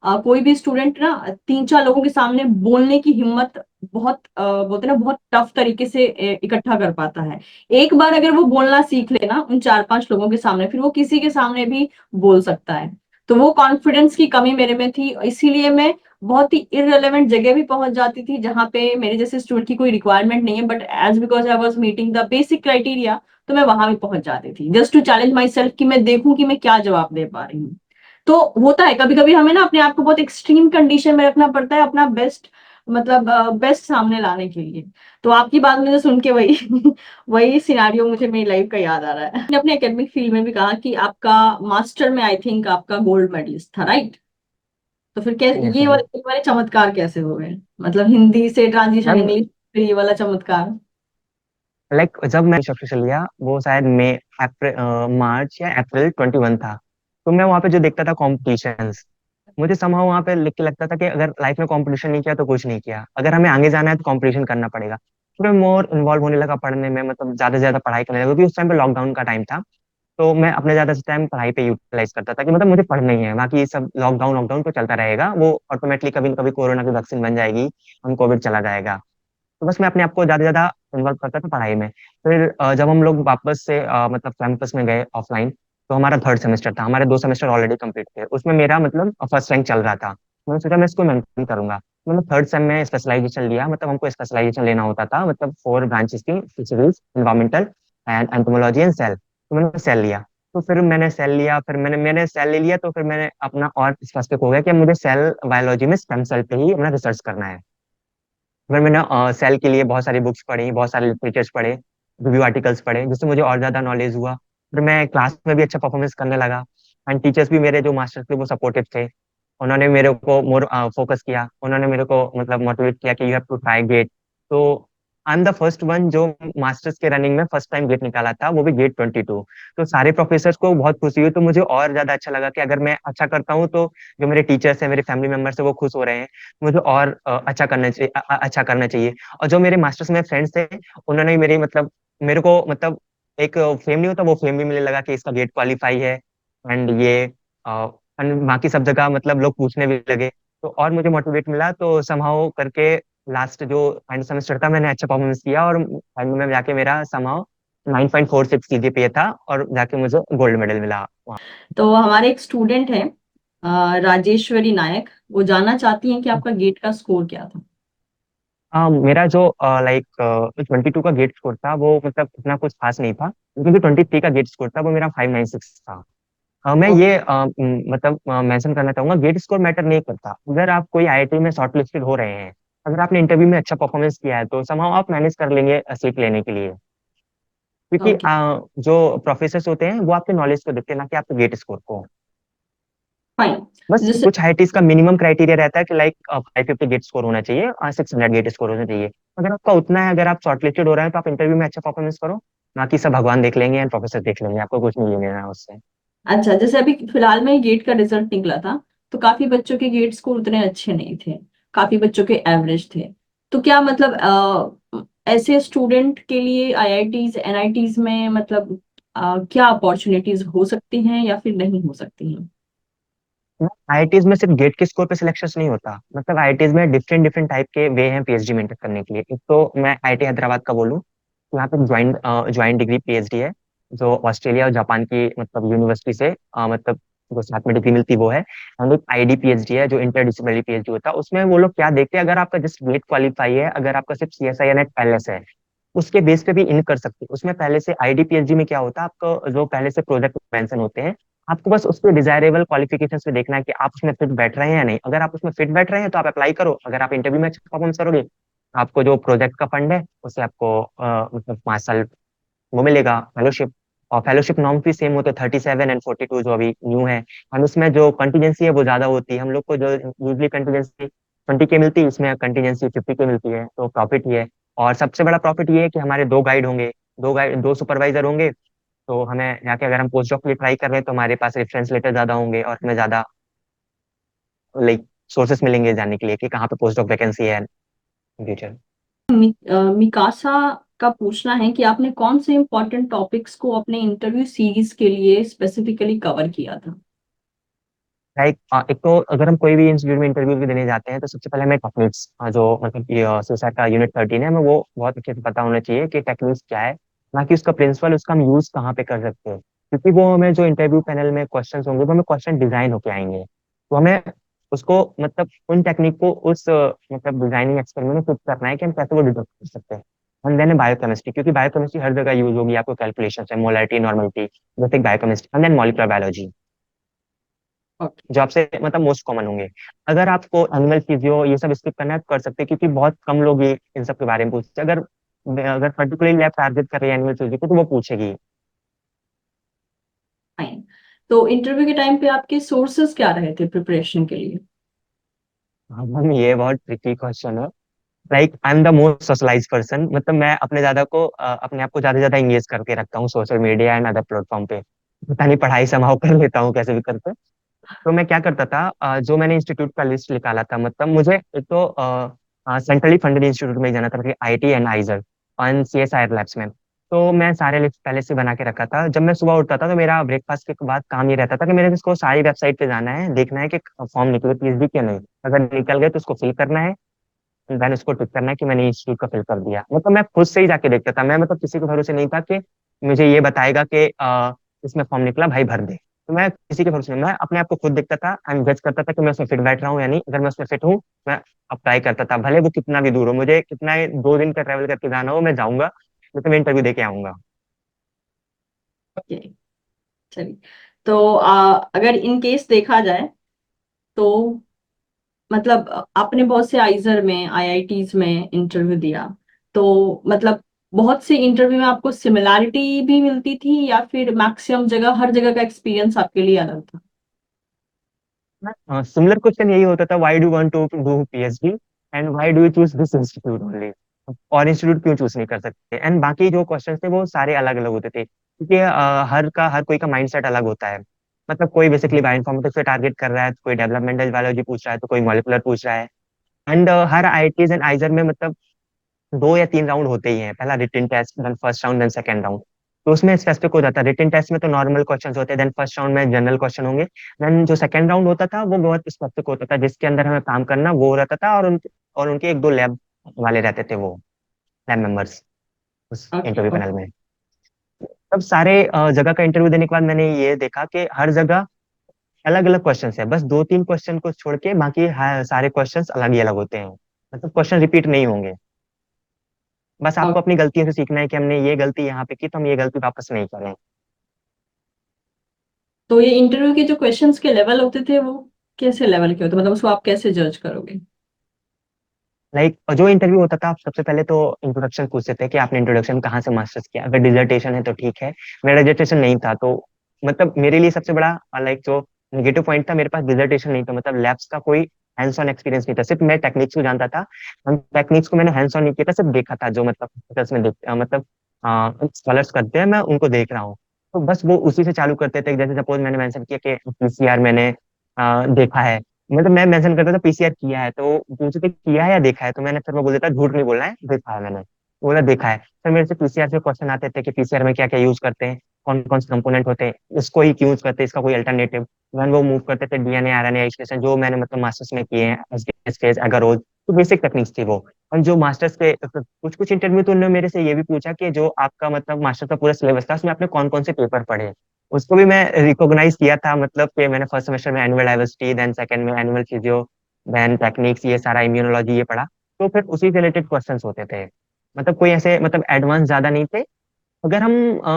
कोई भी स्टूडेंट ना तीन चार लोगों के सामने बोलने की हिम्मत बहुत बोलते हैं ना बहुत टफ तरीके से इकट्ठा कर पाता है। एक बार अगर वो बोलना सीख लेना उन चार पांच लोगों के सामने, फिर वो किसी के सामने भी बोल सकता है। तो वो कॉन्फिडेंस की कमी मेरे में थी, इसीलिए मैं बहुत ही इररिलेवेंट जगह भी पहुंच जाती थी जहां पे मेरे जैसे स्टूडेंट की कोई रिक्वायरमेंट नहीं है, but as because I was meeting the basic criteria, तो मैं वहां भी पहुंच जाती थी just to challenge my self कि मैं देखूं कि मैं क्या जवाब दे पा रही हूँ। तो होता है कभी कभी हमें ना अपने आप को बहुत एक्सट्रीम कंडीशन में रखना पड़ता है अपना बेस्ट, मतलब बेस्ट सामने लाने के लिए। तो आपकी बात मुझे सुन के वही वही सिनारियो मुझे मेरी लाइफ का याद आ रहा है। आपने अपने एकेडमिक फील्ड में भी कहा कि आपका मास्टर में आई थिंक आपका गोल्ड मेडलिस्ट था, राइट? तो फिर कैसे यस मैम। ये वाले चमत्कार कैसे हो गए, मतलब हिंदी से ट्रांजिशन मैम इंग्लिश, फिर ये वाला चमत्कार? लाइक जब मैं सब्सक्रिप्शन लिया वो शायद मई अप्रैल मार्च या अप्रैल 21 था। तो मैं वहाँ पे जो देखता था कॉम्पिटिशन्स, मुझे समहाउ वहाँ पे लिख के लगता था कि अगर लाइफ में कंपटीशन नहीं किया तो कुछ नहीं किया, अगर हमें आगे जाना है तो कंपटीशन करना पड़ेगा। तो मैं मोर इन्वॉल्व होने लगा पढ़ने में, मतलब ज्यादा से ज्यादा पढ़ाई करने लगा क्योंकि उस टाइम पे लॉकडाउन का टाइम था। तो मैं अपने ज्यादा से टाइम पढ़ाई पे यूटिलाइज करता था कि मतलब मुझे पढ़ना ही है, बाकी ये सब लॉकडाउन लॉकडाउन तो चलता रहेगा, वो ऑटोमेटिकली कभी न कभी कोरोना की वैक्सीन बन जाएगी, हम कोविड चला जाएगा। तो बस मैं अपने आप को ज्यादा से ज्यादा इन्वॉल्व करता था पढ़ाई में। फिर जब हम लोग वापस से मतलब कैंपस में गए ऑफलाइन, तो हमारा थर्ड सेमेस्टर था, हमारे 2 सेमेस्टर ऑलरेडी कंप्लीट थे, उसमें मेरा मतलब फर्स्ट रैंक चल रहा था। मैंने सोचा मैं इसको मेंटेन करूंगा। मैंने थर्ड सेम में स्पेशलाइजेशन लिया, मतलब हमको स्पेशलाइजेशन लेना होता था, मतलब 4 ब्रांचेस थी, fisheries, environmental and entomology and cell. तो मैंने सेल लिया। तो फिर मैंने सेल लिया, फिर मैंने सेल ले लिया, तो फिर मैंने अपना और स्पेसिफिक हो गया कि मुझे सेल बायोलॉजी में स्टेम सेल पे ही अपना रिसर्च करना है। फिर मैंने सेल के लिए बहुत सारी बुक्स पढ़ी, बहुत सारे लिटरेचर्स पढ़े, रिव्यू आर्टिकल्स पढ़े, जिससे मुझे और ज्यादा नॉलेज हुआ। फिर मैं क्लास में भी अच्छा परफॉर्मेंस करने लगा। एंड टीचर्स भी मेरे जो मास्टर्स थे वो सपोर्टिव थे। उन्होंने मेरे को मोर फोकस किया, उन्होंने मेरे को मतलब मोटिवेट किया कि you have to try GATE. तो I am the first one जो मास्टर्स के रनिंग में फर्स्ट टाइम गेट निकाला था, वो भी गेट 22। तो सारे प्रोफेसर्स को बहुत खुशी हुई, तो मुझे और ज्यादा अच्छा लगा कि अगर मैं अच्छा करता हूँ तो जो मेरे टीचर्स हैं, मेरे फैमिली मेंबर्स हैं, वो खुश हो रहे हैं, मुझे और अच्छा करना चाहिए, अच्छा करना चाहिए। और जो मेरे मास्टर्स में फ्रेंड्स थे, उन्होंने भी मेरे मतलब मेरे को मतलब एक फेम नहीं होता, वो फेम भी मिलने लगा कि इसका गेट क्वालिफाई है। एंड ये and बाकी सब जगह मतलब लोग पूछने भी लगे, तो और मुझे मोटिवेट मिला, तो समहाउ करके लास्ट जो फाइनल सेमेस्टर था मैंने अच्छा परफॉर्मेंस किया, और फाइनल में जाके मेरा समहाउ 9.46 सीजीपीए था, और जाके मुझे गोल्ड मेडल मिला वहाँ। तो हमारे एक स्टूडेंट है राजेश्वरी नायक, वो जानना चाहती हैं कि आपका गेट का स्कोर क्या था। हाँ, मेरा जो लाइक 22 का गेट स्कोर था वो मतलब इतना कुछ खास नहीं था, क्योंकि 23 का गेट स्कोर था वो मेरा 596 था। मैं ओके। ये मतलब मेंशन करना चाहूंगा, गेट स्कोर मैटर नहीं करता। अगर आप कोई आईआईटी में शॉर्ट लिस्टेड हो रहे हैं, अगर आपने इंटरव्यू में अच्छा परफॉर्मेंस किया है, तो समहाउ आप मैनेज कर लेंगे सीट लेने के लिए। क्योंकि ओके। जो प्रोफेसर होते हैं वो आपके नॉलेज को देखते हैं, ना कि आपके गेट स्कोर को। फाइन। बस जैसे कुछ आईआईटीज का मिनिमम क्राइटेरिया रहता है कि लाइक 550 गेट स्कोर होना चाहिए और 600 गेट स्कोर होना चाहिए। अगर आपका उतना है, अगर आप शॉर्टलिस्टेड हो रहे हैं, तो आप इंटरव्यू में अच्छा परफॉर्मेंस करो, बाकी सब भगवान देख लेंगे एंड प्रोफेसर देख लेंगे, आपको कुछ नहीं लेना है उससे। अच्छा, जैसे अभी फिलहाल में गेट का रिजल्ट निकला था, तो काफी बच्चों के गेट स्कोर उतने अच्छे नहीं थे, काफी बच्चों के एवरेज थे। तो क्या मतलब ऐसे स्टूडेंट के लिए आईआईटीज एनआईटीज में मतलब क्या अपॉर्चुनिटीज हो सकती हैं या फिर नहीं हो सकती हैं? आईआईटीज में सिर्फ गेट के स्कोर पे सिलेक्शन नहीं होता, मतलब आईआईटीज में डिफरेंट डिफरेंट टाइप के वे हैं पीएचडी मेंटेन करने के लिए। एक तो मैं आईआईटी हैदराबाद का बोलूँ, तो यहाँ पे ज्वाइंट ज्वाइंट डिग्री पीएचडी है, जो ऑस्ट्रेलिया और जापान की मतलब यूनिवर्सिटी से मतलब जो साथ में डिग्री मिलती वो है। एंड एक आईडी पीएचडी है जो इंटरडिसिप्लिनरी पीएचडी होता है। उसमें वो लोग क्या देखते हैं, अगर आपका जस्ट गेट क्वालिफाई है, अगर आपका सिर्फ सीएसआई या नेट पहले से है, उसके बेस पे भी इन कर सकते हैं। उसमें पहले से आईडी पीएचडी में क्या होता है, आपको जो पहले से प्रोजेक्ट मेंशन होते हैं, आपको बस उसके डिजायरेबल क्वालिफिकेशन पे देखना है कि आप उसमें फिट बैठ रहे हैं या नहीं। अगर आप उसमें फिट बैठ रहे हैं तो आप अप्लाई करो, अगर आप इंटरव्यू में अच्छा परफॉर्मेंस करोगे, आपको जो प्रोजेक्ट का फंड है उससे आपको मतलब 5 साल वो मिलेगा फेलोशिप। और फेलोशिप नॉर्म भी सेम होते हैं, 37 एंड 42 जो अभी न्यू है। हम उसमें जो कंटीजेंसी है वो ज्यादा होती है, हम लोग को जो यूजली कंटीजेंसी 20 के मिलती है, उसमें कंटीजेंसी 50 के मिलती है, तो प्रॉफिट ही है। और सबसे बड़ा प्रॉफिट ये है कि हमारे 2 गाइड होंगे, 2 गाइड 2 सुपरवाइजर होंगे। तो हमें जाके अगर हम पोस्ट डॉक के लिए ट्राई कर रहे हैं, तो हमारे पास रेफरेंस लेटर ज्यादा होंगे, और हमें ज्यादा लाइक सोर्सेस मिलेंगे जानने के लिए कि कहाँ पे पोस्ट डॉक वैकेंसी है इन फ्यूचर। मिकासा का पूछना है कि आपने कौन से इम्पोर्टेंट टॉपिक्स को अपने इंटरव्यू सीरीज के लिए स्पेसिफिकली कवर किया था। लाइक एक तो अगर हम कोई भी इंस्टीट्यूट में इंटरव्यू भी देने जाते हैं तो सबसे पहले हमें टेक्निक्स जो मतलब कि सीसैट का यूनिट 13 है हमें वो बहुत अच्छे से पता होना चाहिए कि टेक्निक्स क्या है, ना कि उसका प्रिंसिपल, उसका हम यूज कहाँ पे कर सकते हैं। क्योंकि वो हमें जो इंटरव्यू पैनल में क्वेश्चंस होंगे वो हमें क्वेश्चन डिजाइन होके आएंगे, तो हमें उसको मतलब उन टेक्निक को उस मतलब डिजाइनिंग एक्सपेरिमेंट में फिट करना है कि हम कैसे वो डिटेक्ट कर सकते हैं। एंड देन बायोकेमिस्ट्री, क्योंकि बायोकेमिस्ट्री हर जगह यूज होगी, आपको कैलकुलेशन है, मोलरिटी, नॉर्मलिटी, जैसे biochemistry. And then molecular biology, okay. जो आपसे मतलब मोस्ट कॉमन होंगे। अगर आपको एनिमल फिजियो ये सब स्किप करना है तो कर सकते हैं, क्योंकि बहुत कम लोग ये इन सब के बारे में पूछते हैं। अगर अगर पर्टिकुलरली आप टारगेट कर रहे हैं एनिमल फिजियो को तो वो पूछेगी। फाइन। तो इंटरव्यू के टाइम पे आपके सोर्सेस क्या रहे थे प्रिपरेशन के लिए। हम ये बहुत ट्रिकी क्वेश्चन है। Like I am the most socialise person, मतलब मैं अपने आप को ज्यादा से ज्यादा इंगेज करके रखता हूँ social media and other platform पे। पता नहीं पढ़ाई समाव कर लेता हूँ कैसे भी करके। तो मैं क्या करता था, जो मैंने इंस्टीट्यूट का लिस्ट निकाला था, मतलब मुझे एक तो सेंट्रली फंडेड इंस्टीट्यूट में जाना था, आईटी एंड आइजर और सीएसआईआर लैब्स में। तो मैं सारे लिस्ट पहले से बना के रखा था। जब मैं सुबह उठता था तो मेरा ब्रेकफास्ट के बाद काम ये रहता था कि मेरे इसको सारी वेबसाइट पे जाना है, देखना है कि फॉर्म निकले पीएचडी के नहीं। अगर निकल गए तो उसको फिल करना है, मैंने उसको टिक करना है कि मैंने इंस्टीट्यूट का फिल कर दिया। मतलब मैं खुद से ही जाके देखता था, मैं मतलब किसी के भरोसे नहीं था कि मुझे ये बताएगा कि इसमें फॉर्म निकला भाई भर दे। तो मैं किसी के भरोसे नहीं, मैं अपने आप को खुद देखता था एंड जज करता था कि मैं उसमें फिट बैठ रहा हूँ या नहीं। अगर मैं उसमें फिट हूँ, मैं अप्लाई करता था, भले वो कितना भी दूर हो, मुझे कितना ही 2 दिन का ट्रैवल करके जाना हो, मैं जाऊंगा, लेकिन मैं इंटरव्यू दे के आऊंगा। ओके। चलिए। तो अगर इन केस देखा जाए तो मतलब आपने बहुत से आइजर में आईआईटीज में इंटरव्यू दिया, तो मतलब बहुत से इंटरव्यू में आपको सिमिलैरिटी भी मिलती थी या फिर मैक्सिमम जगह हर जगह का एक्सपीरियंस आपके लिए अलग था। सिमिलर क्वेश्चन यही होता था, why do want to do PhD and why do you choose this institute only, और इंस्टीट्यूट क्यों चूज नहीं कर सकते। एंड बाकी जो क्वेश्चन थे वो सारे अलग अलग होते थे, क्योंकि हर कोई का माइंडसेट अलग होता है। मतलब कोई बेसिकली बायोइन्फॉर्मेटिक्स पे टारगेट कर रहा है, तो कोई डेवलपमेंटल बायोलॉजी पूछ रहा है, तो कोई मॉलिक्यूलर पूछ रहा है। एंड हर आईआईटीज एंड आइजर में मतलब 2 या 3 राउंड होते ही हैं, पहला written test, then first round, then second round. तो उसमें स्पेसिफिक हो जाता है, रिटन टेस्ट में तो नॉर्मल क्वेश्चंस होते हैं, देन फर्स्ट राउंड में जनरल क्वेश्चन होंगे, देन जो सेकंड राउंड होता था वो बहुत स्पेसिफिक होता था, जिसके अंदर हमें काम करना वो रहता था, और उनके 1-2 लैब वाले रहते थे, वो लैब मेंबर्स उस ओके इंटरव्यू पैनल ओके। में। तब सारे जगह का इंटरव्यू देने के बाद मैंने ये देखा कि हर जगह अलग अलग क्वेश्चन है, बस 2-3 क्वेश्चन को छोड़ के बाकी सारे क्वेश्चन अलग ही अलग होते हैं। मतलब क्वेश्चन रिपीट नहीं होंगे। बस आपको अपनी गलतियों से सीखना है कि हमने ये गलती यहाँ पे की तो हम ये गलती वापस नहीं करें। तो ये इंटरव्यू के जो क्वेश्चंस के लेवल होते थे वो कैसे लेवल के होते, मतलब उसको आप कैसे जज करोगे। लाइक जो इंटरव्यू होता था, आप सबसे पहले तो इंट्रोडक्शन पूछते थे कि आपने इंट्रोडक्शन कहाँ से मास्टर्स किया। अगर डिसर्टेशन है तो ठीक है, मेरा डिसर्टेशन नहीं था तो मतलब मेरे लिए सबसे बड़ा लाइक जो नेगेटिव पॉइंट था, मेरे पास डिसर्टेशन नहीं था, मतलब लैब्स का कोई हैंड्स ऑन एक्सपीरियंस नहीं था, सिर्फ मैं टेक्निक्स को जानता था। हम टेक्निक्स को मैंने हैंड्स ऑन नहीं किया था, सिर्फ देखा था, जो मतलब hospitals में मतलब स्कॉलर्स करते हैं, मैं उनको देख रहा हूँ। तो बस वो उसी से चालू करते थे, जैसे सपोज मैंने मेंशन किया कि पीसीआर मैंने देखा है, मतलब मैं मेंशन करता था पीसीआर किया है, तो वो पूछते थे किया है या देखा है, तो मैंने फिर वो बोल देता झूठ नहीं बोलना है, देखा है मैंने। बोला देखा है। फिर मेरे से पीसीआर से क्वेश्चन आते थे कि पीसीआर में क्या क्या यूज करते हैं, कौन कौन से कंपोनेंट होते हैं, इसको ही क्यों यूज करते हैं, इसका कोई अल्टरनेटिव। देन वो मूव करते थे डीएनए आरएनए आइसोलेशन, जो मैंने मतलब मास्टर्स में किए हैं, एसडीएस फेज एगारोज, तो बेसिक टेक्निक्स थी वो। और जो मास्टर्स के कुछ कुछ इंटरव्यू तो उन्होंने मेरे से ये भी पूछा कि जो आपका मतलब मास्टर का पूरा सिलेबस था उसमें आपने कौन कौन से पेपर पढ़े। उसको भी मैं रिकॉग्नाइज किया था, मतलब कि मैंने फर्स्ट सेमेस्टर में एनिमल डाइवर्सिटी, देन सेकंड में एनिमल फिजियो, देन टेक्निक्स, ये सारा इम्यूनोलॉजी ये पढ़ा। तो फिर उसी से रिलेटेड क्वेश्चंस होते थे, मतलब कोई ऐसे मतलब एडवांस ज्यादा नहीं थे। अगर हम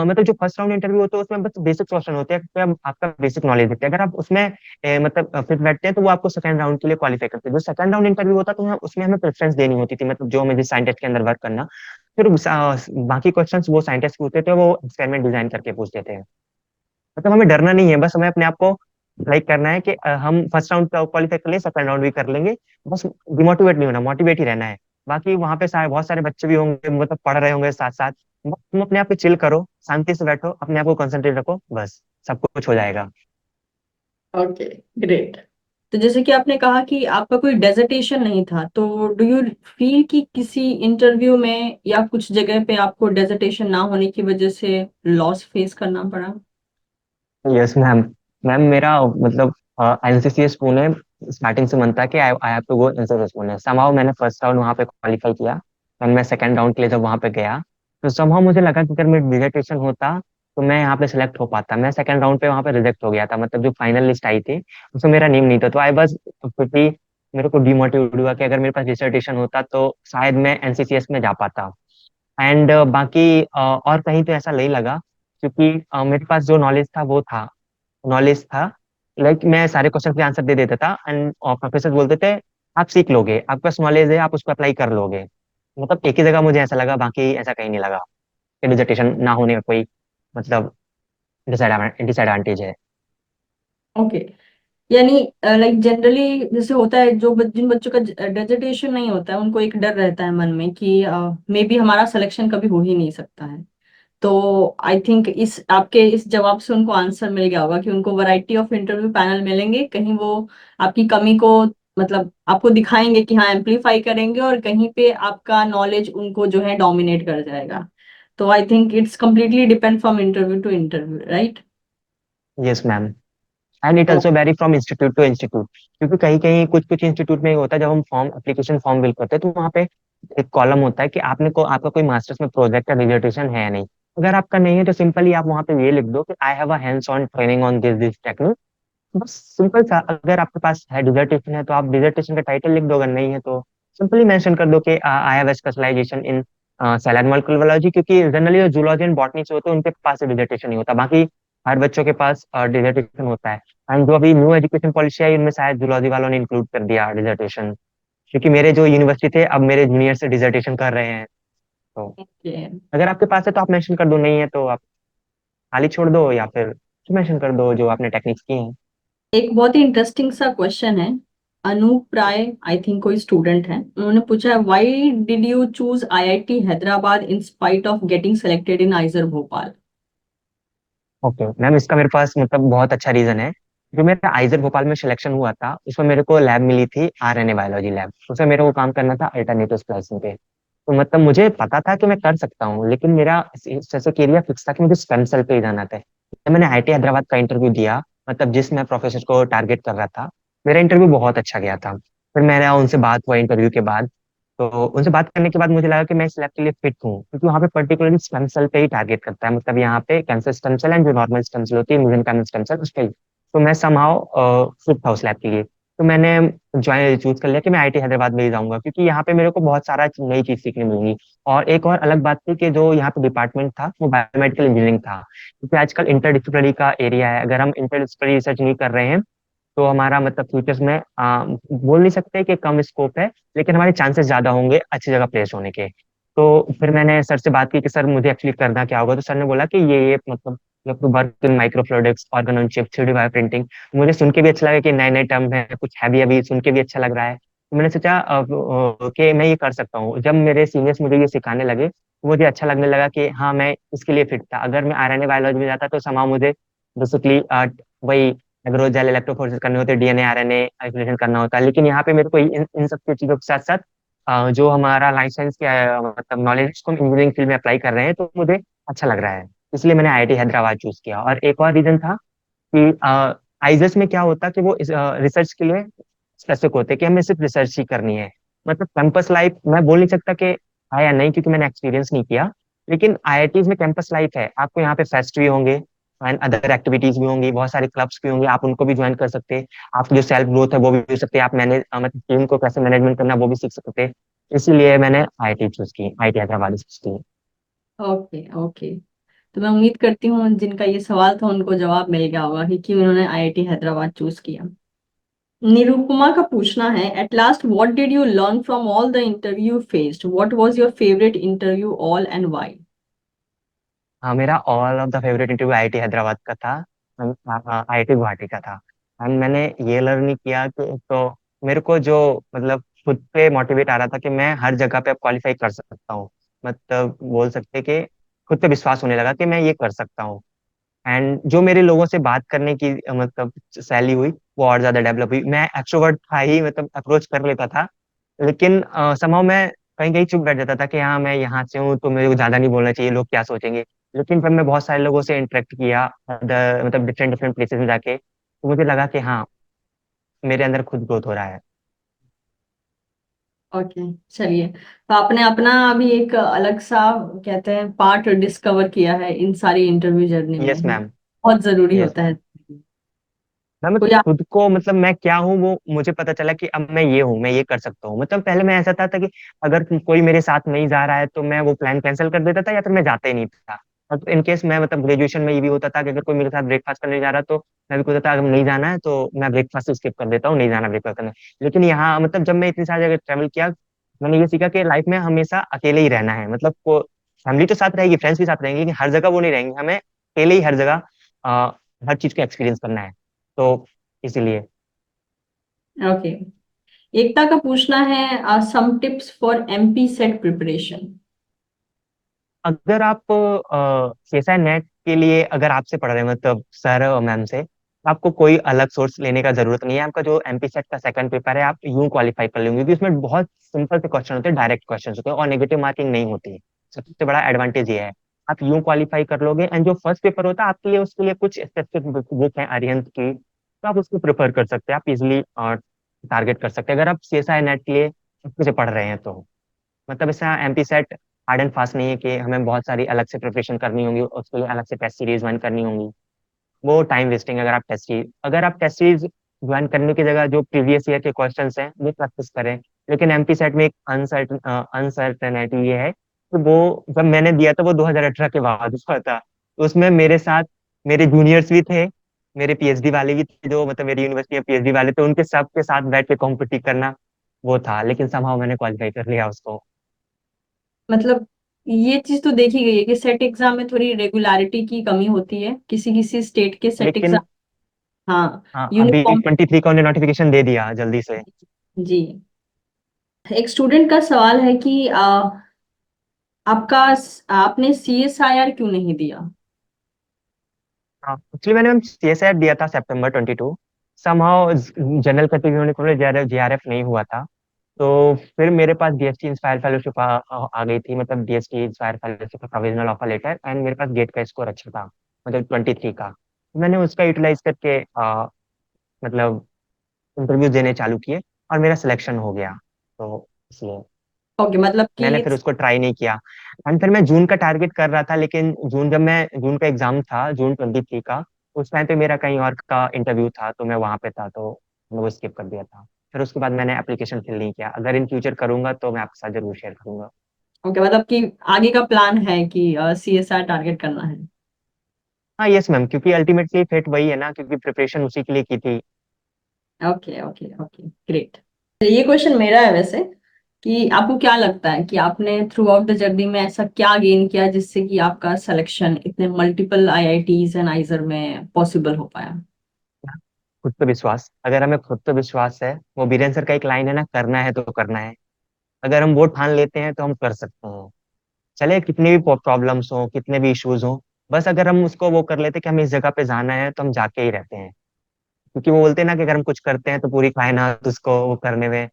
मतलब जो फर्स्ट राउंड इंटरव्यू होता है उसमें बस बेसिक क्वेश्चन होते हैं, तो आपका बेसिक नॉलेज देखते हैं, अगर आप उसमें मतलब फिट बैठते हैं तो वो आपको सेकंड राउंड के लिए क्वालिफाई करते हैं। जो सेकंड राउंड इंटरव्यू होता है तो उसमें हमें प्रेफरेंस देनी होती थी, मतलब जो मुझे साइंटिस्ट के अंदर वर्क करना। फिर बाकी क्वेश्चंस वो साइंटिस्ट पूछते थे, वो एक्सपेरिमेंट डिजाइन करके पूछते थे। मतलब हमें डरना नहीं है, बस हमें अपने आप को लाइक करना है कि हम फर्स्ट राउंड का क्वालिफाई कर लें, सेकंड राउंड भी कर लेंगे। बस डिमोटिवेट नहीं होना, मोटिवेट ही रहना है। बाकी वहां पे बहुत सारे बच्चे भी होंगे, मतलब पढ़ रहे होंगे साथ साथ। तुम अपने आप पे चिल करो, शांति से बैठो, अपने आप को कंसंट्रेट रखो, बस सब कुछ हो जाएगा। ओके। ग्रेट। तो जैसे कि आपने कहा कि आपका कोई डेजर्टेशन नहीं था, तो डू यू फील कि किसी इंटरव्यू में या कुछ जगह पे आपको डेजर्टेशन ना होने की वजह से लॉस फेस करना पड़ा? Yes ma'am. मैम मेरा मतलब एनसीसीएस पुणे स्टार्टिंग से मन था कि I I have to go NCCS Pune. Somehow मैंने फर्स्ट राउंड वहाँ पे क्वालिफाई किया, एंड मैं सेकंड राउंड के लिए जब वहाँ पे गया, तो समहाउ मुझे लगा कि अगर मेरा डिसर्टेशन होता तो मैं यहाँ पे सिलेक्ट हो पाता। मैं सेकंड राउंड पे वहाँ पे रिजेक्ट हो गया था, मतलब जो फाइनल लिस्ट आई थी उसमें मेरा नेम नहीं था। तो आई बस क्योंकि मेरे को डिमोटिवेट हुआ कि अगर मेरे पास डिसर्टेशन होता तो शायद मैं एनसीसीएस में जा पाता। एंड बाकी और कहीं तो ऐसा नहीं लगा, क्योंकि मेरे पास जो नॉलेज था वो था, नॉलेज था। लाइक मैं सारे क्वेश्चन के आंसर दे देता था, एंड प्रोफेसर बोलते थे आप सीख लोगे, आपके पास नॉलेज है, आप उसको अप्लाई कर लोगे। मतलब एक ही जगह मुझे ऐसा लगा, बाकी ऐसा कहीं नहीं लगा कि डिसर्टेशन ना होने का कोई मतलब डिसएडवांटेज है। ओके। यानी लाइक जनरली जैसे होता है, जिन बच्चों का डेजर्टेशन नहीं होता है उनको एक डर रहता है मन में कि मे बी हमारा सिलेक्शन कभी हो ही नहीं सकता है। तो आई थिंक इस आपके इस जवाब से उनको आंसर मिल गया होगा कि उनको वैरायटी ऑफ इंटरव्यू पैनल मिलेंगे, कहीं वो आपकी कमी को मतलब आपको दिखाएंगे कि हाँ एम्पलीफाई करेंगे, और कहीं पे आपका नॉलेज उनको जो है डोमिनेट कर जाएगा। तो I think it's completely depend from interview to interview, right? Yes ma'am. And it also vary from institute to institute, क्योंकि कहीं कहीं कुछ कुछ इंस्टीट्यूट में ये होता है, जब हम फॉर्म एप्लीकेशन फॉर्म फिल करते हैं तो वहाँ पे एक कॉलम होता है कि आपका कोई मास्टर्स में प्रोजेक्ट या डिसर्टेशन है या नहीं। अगर आपका नहीं है तो सिंपली आप वहाँ पे ये लिख दो कि I have a hands on training on this technique. बस सिंपल सा, अगर आपके पास है डिसर्टेशन है तो आप डिसर्टेशन का टाइटल लिख दो, अगर नहीं है तो सिंपली मेंशन कर दो कि I have a specialisation in cell and molecular biology, क्योंकि जनरली जो जूलॉजी एंड बॉटनी से होते हैं उनके पास डिसर्टेशन नहीं होता, बाकी हर बच्चों के पास डिसर्टेशन होता है। एंड जो अभी न्यू एजुकेशन पॉलिसी आई उनमें शायद जूलॉजी वालों ने इंक्लूड कर दिया डिसर्टेशन, क्योंकि मेरे जो यूनिवर्सिटी थे अब मेरे जूनियर से डिसर्टेशन कर रहे हैं। तो ओके। अगर आपके पास है तो आप मेंशन कर दो, नहीं है तो आप खाली छोड़ दो, या फिर मेंशन कर दो जो आपने टेक्निक्स की हैं। एक बहुत ही इंटरेस्टिंग सा क्वेश्चन है। अनूप राय, आई थिंक कोई स्टूडेंट है, उन्होंने पूछा है why did you choose IIT Hyderabad in spite of getting selected in आइजर Bhopal? Okay ma'am, इसका मेरे पास मतलब बहुत अच्छा रीजन है। जो मेरा आइजर भोपाल में सिलेक्शन हुआ था उसमें मेरे को लैब मिली थी आरएनए बायोलॉजी लैब, उसमें मेरे को काम करना था अल्टरनेटिव स्प्लाइसिंग पे। तो मतलब मुझे पता था कि मैं कर सकता हूँ, लेकिन मेरा जैसे एरिया फिक्स था कि मुझे स्टेम सेल पे ही जाना था। जब मैंने आईटी हैदराबाद का इंटरव्यू दिया, मतलब जिस मैं प्रोफेसर को टारगेट कर रहा था, मेरा इंटरव्यू बहुत अच्छा गया था। फिर मेरा उनसे बात हुआ इंटरव्यू के बाद, तो उनसे बात करने के बाद मुझे लगा कि मैं इस लैब के लिए फिट हूँ, क्योंकि वहाँ पे पर्टिकुलरली स्टेम सेल पे ही टारगेट करता है, मतलब यहाँ पे कैंसर स्टेम सेल एंड जो नॉर्मल स्टेम सेल होती है मेसेंकाइमल स्टेम सेल उस पे ही। तो मैं समहाउ फिट था उस लैब के लिए। तो मैंने ज्वाइन चूज कर लिया कि मैं आईटी हैदराबाद में ही जाऊंगा, क्योंकि यहाँ पे मेरे को बहुत सारा नई चीज सीखने मिलेंगी। और एक और अलग बात थी कि जो यहाँ पे डिपार्टमेंट था वो बायोमेडिकल इंजीनियरिंग था, क्योंकि आजकल इंटरडिसिप्लिनरी का एरिया है। अगर हम इंटरडिसिप्लिनरी रिसर्च नहीं कर रहे हैं तो हमारा मतलब फ्यूचर्स में बोल नहीं सकते कि कम स्कोप है, लेकिन हमारे चांसेस ज्यादा होंगे अच्छी जगह प्लेस होने के। तो फिर मैंने सर से बात की कि सर मुझे एक्चुअली करना क्या होगा, तो सर ने बोला कि ये मतलब work in microfluidics, organ on chip, 3D bio printing. मुझे सुन के भी अच्छा लगा कि नए नए टर्म है, कुछ हैवी अभी सुन के भी अच्छा लग रहा है। तो मैंने सोचा कि मैं ये कर सकता हूँ। जब मेरे सीनियर्स मुझे ये सिखाने लगे तो मुझे अच्छा लगने लगा कि हाँ मैं इसके लिए फिट था। अगर मैं आरएनए बायोलॉजी में जाता तो समा मुझे बेसिकली वही एग्रो जेल इलेक्ट्रोफोरेसिस करने होते, डीएनए आरएनए आइसोलेशन करना होता है। लेकिन यहाँ पे मेरे को इन सब की चीजों के साथ साथ जो हमारा लाइसेंस के मतलब नॉलेज को हम इंजीनियरिंग फील्ड में अप्लाई कर रहे हैं, तो मुझे अच्छा लग रहा है। इसलिए मैंने आईआईटी हैदराबाद चूज किया। और एक और रीजन था कि आइजस में क्या होता है कि वो रिसर्च के लिए स्पेसिफिक होते हैं कि हमें सिर्फ रिसर्च ही करनी है। मतलब कैंपस लाइफ मैं बोल नहीं सकता कि है या नहीं, क्योंकि मैंने एक्सपीरियंस नहीं किया। लेकिन आईआईटीज में कैंपस लाइफ है, आपको यहाँ पे फेस्ट भी होंगे एंड अदर एक्टिविटीज भी होंगी, बहुत सारे क्लब्स भी होंगे, आप उनको भी ज्वाइन कर सकते हैं। आपकी जो सेल्फ ग्रोथ है वो भी हो सकती है, आप मैनेज मतलब टीम को कैसे मैनेजमेंट करना वो भी सीख सकते हैं। इसीलिए मैंने आईआईटी चूज की, आईआईटी हैदराबाद चूज की। Okay okay. तो मैं उम्मीद करती हूँ जिनका ये सवाल था उनको जवाब मिल गया होगा कि क्यों उन्होंने आईआईटी हैदराबाद चूज किया। निरुपमा का पूछना है, at last what did you learn from all the interview faced, what was your favourite interview all and why? हाँ, मेरा all of the favourite interview IIT Hyderabad का था, आईआईटी गुवाहाटी का था। एंड मैंने ये लर्न नहीं किया कि तो मेरे को जो मतलब खुद पे मोटिवेट आ रहा था कि मैं हर जगह पे अब क्वालिफाई कर सकता हूँ। मतलब बोल सकते कि खुद पे विश्वास होने लगा कि मैं ये कर सकता हूँ। एंड जो मेरे लोगों से बात करने की मतलब शैली हुई, वो और ज्यादा डेवलप हुई। मैं एक्सट्रोवर्ट था ही, मतलब अप्रोच कर लेता था, लेकिन समहाउ मैं कहीं कहीं चुप बैठ जाता था कि हाँ मैं यहाँ से हूँ तो मेरे को ज्यादा नहीं बोलना चाहिए, लोग क्या सोचेंगे। लेकिन फिर मैं बहुत सारे लोगों से इंटरेक्ट किया, मतलब डिफरेंट डिफरेंट प्लेसेस में जाके, तो मुझे लगा कि हाँ मेरे अंदर खुद ग्रोथ हो रहा है। ओके, चलिए। तो आपने अपना अभी एक अलग सा, कहते हैं, पार्ट डिस्कवर किया है इन सारी इंटरव्यू जर्नी में, यस है ना? मैम। बहुत जरूरी यस होता है। मैम, कोई आप। खुद को मतलब मैं क्या हूँ वो मुझे पता चला कि अब मैं ये हूँ, मैं ये कर सकता हूँ। मतलब पहले मैं ऐसा था कि अगर कोई मेरे साथ नहीं जा रहा है तो मैं वो प्लान कैंसिल कर देता था या फिर मैं जाता ही नहीं था। और इन केस मैं मतलब ग्रेजुएशन में ये भी होता था कि अगर कोई मेरे साथ ब्रेकफास्ट करने जा रहा तो मैं भी कहता था अगर नहीं जाना है तो मैं ब्रेकफास्ट स्किप कर देता हूँ, नहीं जाना ब्रेकफास्ट करने। लेकिन यहाँ मतलब जब मैं इतनी सारी जगह ट्रेवल किया, मैंने ये सीखा कि लाइफ में हमेशा अकेले ही रहना है। मतलब को फैमिली तो साथ रहेगी, फ्रेंड्स भी साथ रहेंगे, लेकिन हर जगह वो नहीं रहेंगे, हमें अकेले ही हर जगह हर चीज का एक्सपीरियंस करना है। तो इसीलिए ओके, एकता का पूछना है, some tips for MP SET preparation. अगर आप सीएसआई नेट के लिए अगर आपसे पढ़ रहे हैं, मतलब सर और मैम से, तो आपको कोई अलग सोर्स लेने का जरूरत नहीं है। आपका जो एमपी सेट का सेकंड पेपर है आप यूं क्वालिफाई कर लेंगे, क्योंकि उसमें बहुत सिंपल से क्वेश्चन होते हैं, डायरेक्ट क्वेश्चन होते हैं और नेगेटिव मार्किंग नहीं होती है। सबसे बड़ा एडवांटेज ये है, आप यूं क्वालिफाई कर लोगे। एंड जो फर्स्ट पेपर होता है आपके लिए, उसके लिए कुछ स्पेसिफिक बुक है अरिहंत की, तो आप उसको प्रेफर कर सकते हैं, आप इजिली टारगेट कर सकते हैं अगर आप सीएसआई नेट के लिए अच्छे से पढ़ रहे हैं तो। मतलब इसका MP set hard and fast नहीं है कि हमें बहुत सारी अलग से प्रिपरेशन करनी होगी, उसके लिए अलग से टेस्ट सीरीज ज्वाइन करनी होंगी। वो टाइम वेस्टिंग है। अगर आप टेस्ट सीरीज ज्वाइन करने की जगह जो प्रीवियस ईयर के क्वेश्चंस हैं वो प्रैक्टिस करें। लेकिन एमपी सेट में एक अनसर्टेनिटी ये है कि वो जब मैंने दिया था वो 2018 के बाद हुआ था, तो उसमें मेरे साथ मेरे जूनियर्स भी थे, मेरे पीएचडी वाले भी थे, जो मतलब मेरी यूनिवर्सिटी में पीएचडी वाले थे, उनके सबके साथ बैठ के कॉम्पिटिट करना वो था। लेकिन समहाउ मैंने क्वालिफाई कर लिया उसको। मतलब ये चीज तो देखी गई है कि सेट एग्जाम में थोड़ी रेगुलरिटी की कमी होती है, किसी किसी स्टेट के सेट लेकिन एग्जाम। हाँ, हाँ, अभी यूनिफॉर्म। 23 का उन्हें नोटिफिकेशन दे दिया जल्दी से। जी। एक स्टूडेंट का सवाल है कि आपका आपने सीएसआईआर क्यों नहीं दिया? हाँ एक्चुअली मैंने सीएसआर दिया था सितंबर 22। समहाउ जनरल कैटेगरी होने के लिए जीआरएफ नहीं हुआ था। तो फिर मेरे पास डीएसटी इंस्पायर फेलोशिप आ गई थी, मतलब डीएसटी इंस्पायर फेलोशिप का प्रोविजनल ऑफर लेटर, एंड मेरे पास गेट का स्कोर अच्छा था, मतलब 23 का। मैंने उसका यूटिलाइज करके मतलब इंटरव्यू देने चालू किए और मेरा सिलेक्शन हो गया। तो इसलिए ओके, मतलब कि मैंने फिर उसको ट्राई नहीं किया। एंड फिर मैं जून का टारगेट कर रहा था, लेकिन जून का एग्जाम था, जून 23 का, उस टाइम पे मेरा कहीं और का इंटरव्यू था तो मैं वहां पे था, तो मैंने वो स्किप कर दिया था। फिर उसके बाद मैंने एप्लीकेशन फिल नहीं किया। अगर इन फ्यूचर करूंगा तो मैं आपके साथ जरूर शेयर करूंगा। ओके, मतलब कि आगे का प्लान है कि सीएसआर टारगेट करना है। हाँ यस मैम, क्योंकि अल्टीमेटली फिट वही है ना, क्योंकि प्रिपरेशन उसी के लिए की थी। Okay okay okay, great. ये क्वेश्चन मेरा है वैसे, कि आपको क्या लगता है कि आपने थ्रू आउट द जर्नी में ऐसा क्या गेन किया जिससे कि आपका सिलेक्शन इतने मल्टीपल आईआईटीज एंड आइजर में पॉसिबल हो पाया? खुद पे विश्वास। अगर हमें खुद पे विश्वास है, वो बीरेन सर का एक लाइन है ना, करना है तो करना है। अगर हम वो ठान लेते हैं तो हम कर सकते हैं, चले कितने भी प्रॉब्लम्स हो, कितने भी इश्यूज हो। बस अगर हम उसको वो कर लेते कि हमें इस जगह पे जाना है तो हम जाके ही रहते हैं। क्योंकि वो बोलते हैं ना कि अगर हम कुछ करते हैं तो पूरी कायनात उसको वो करने में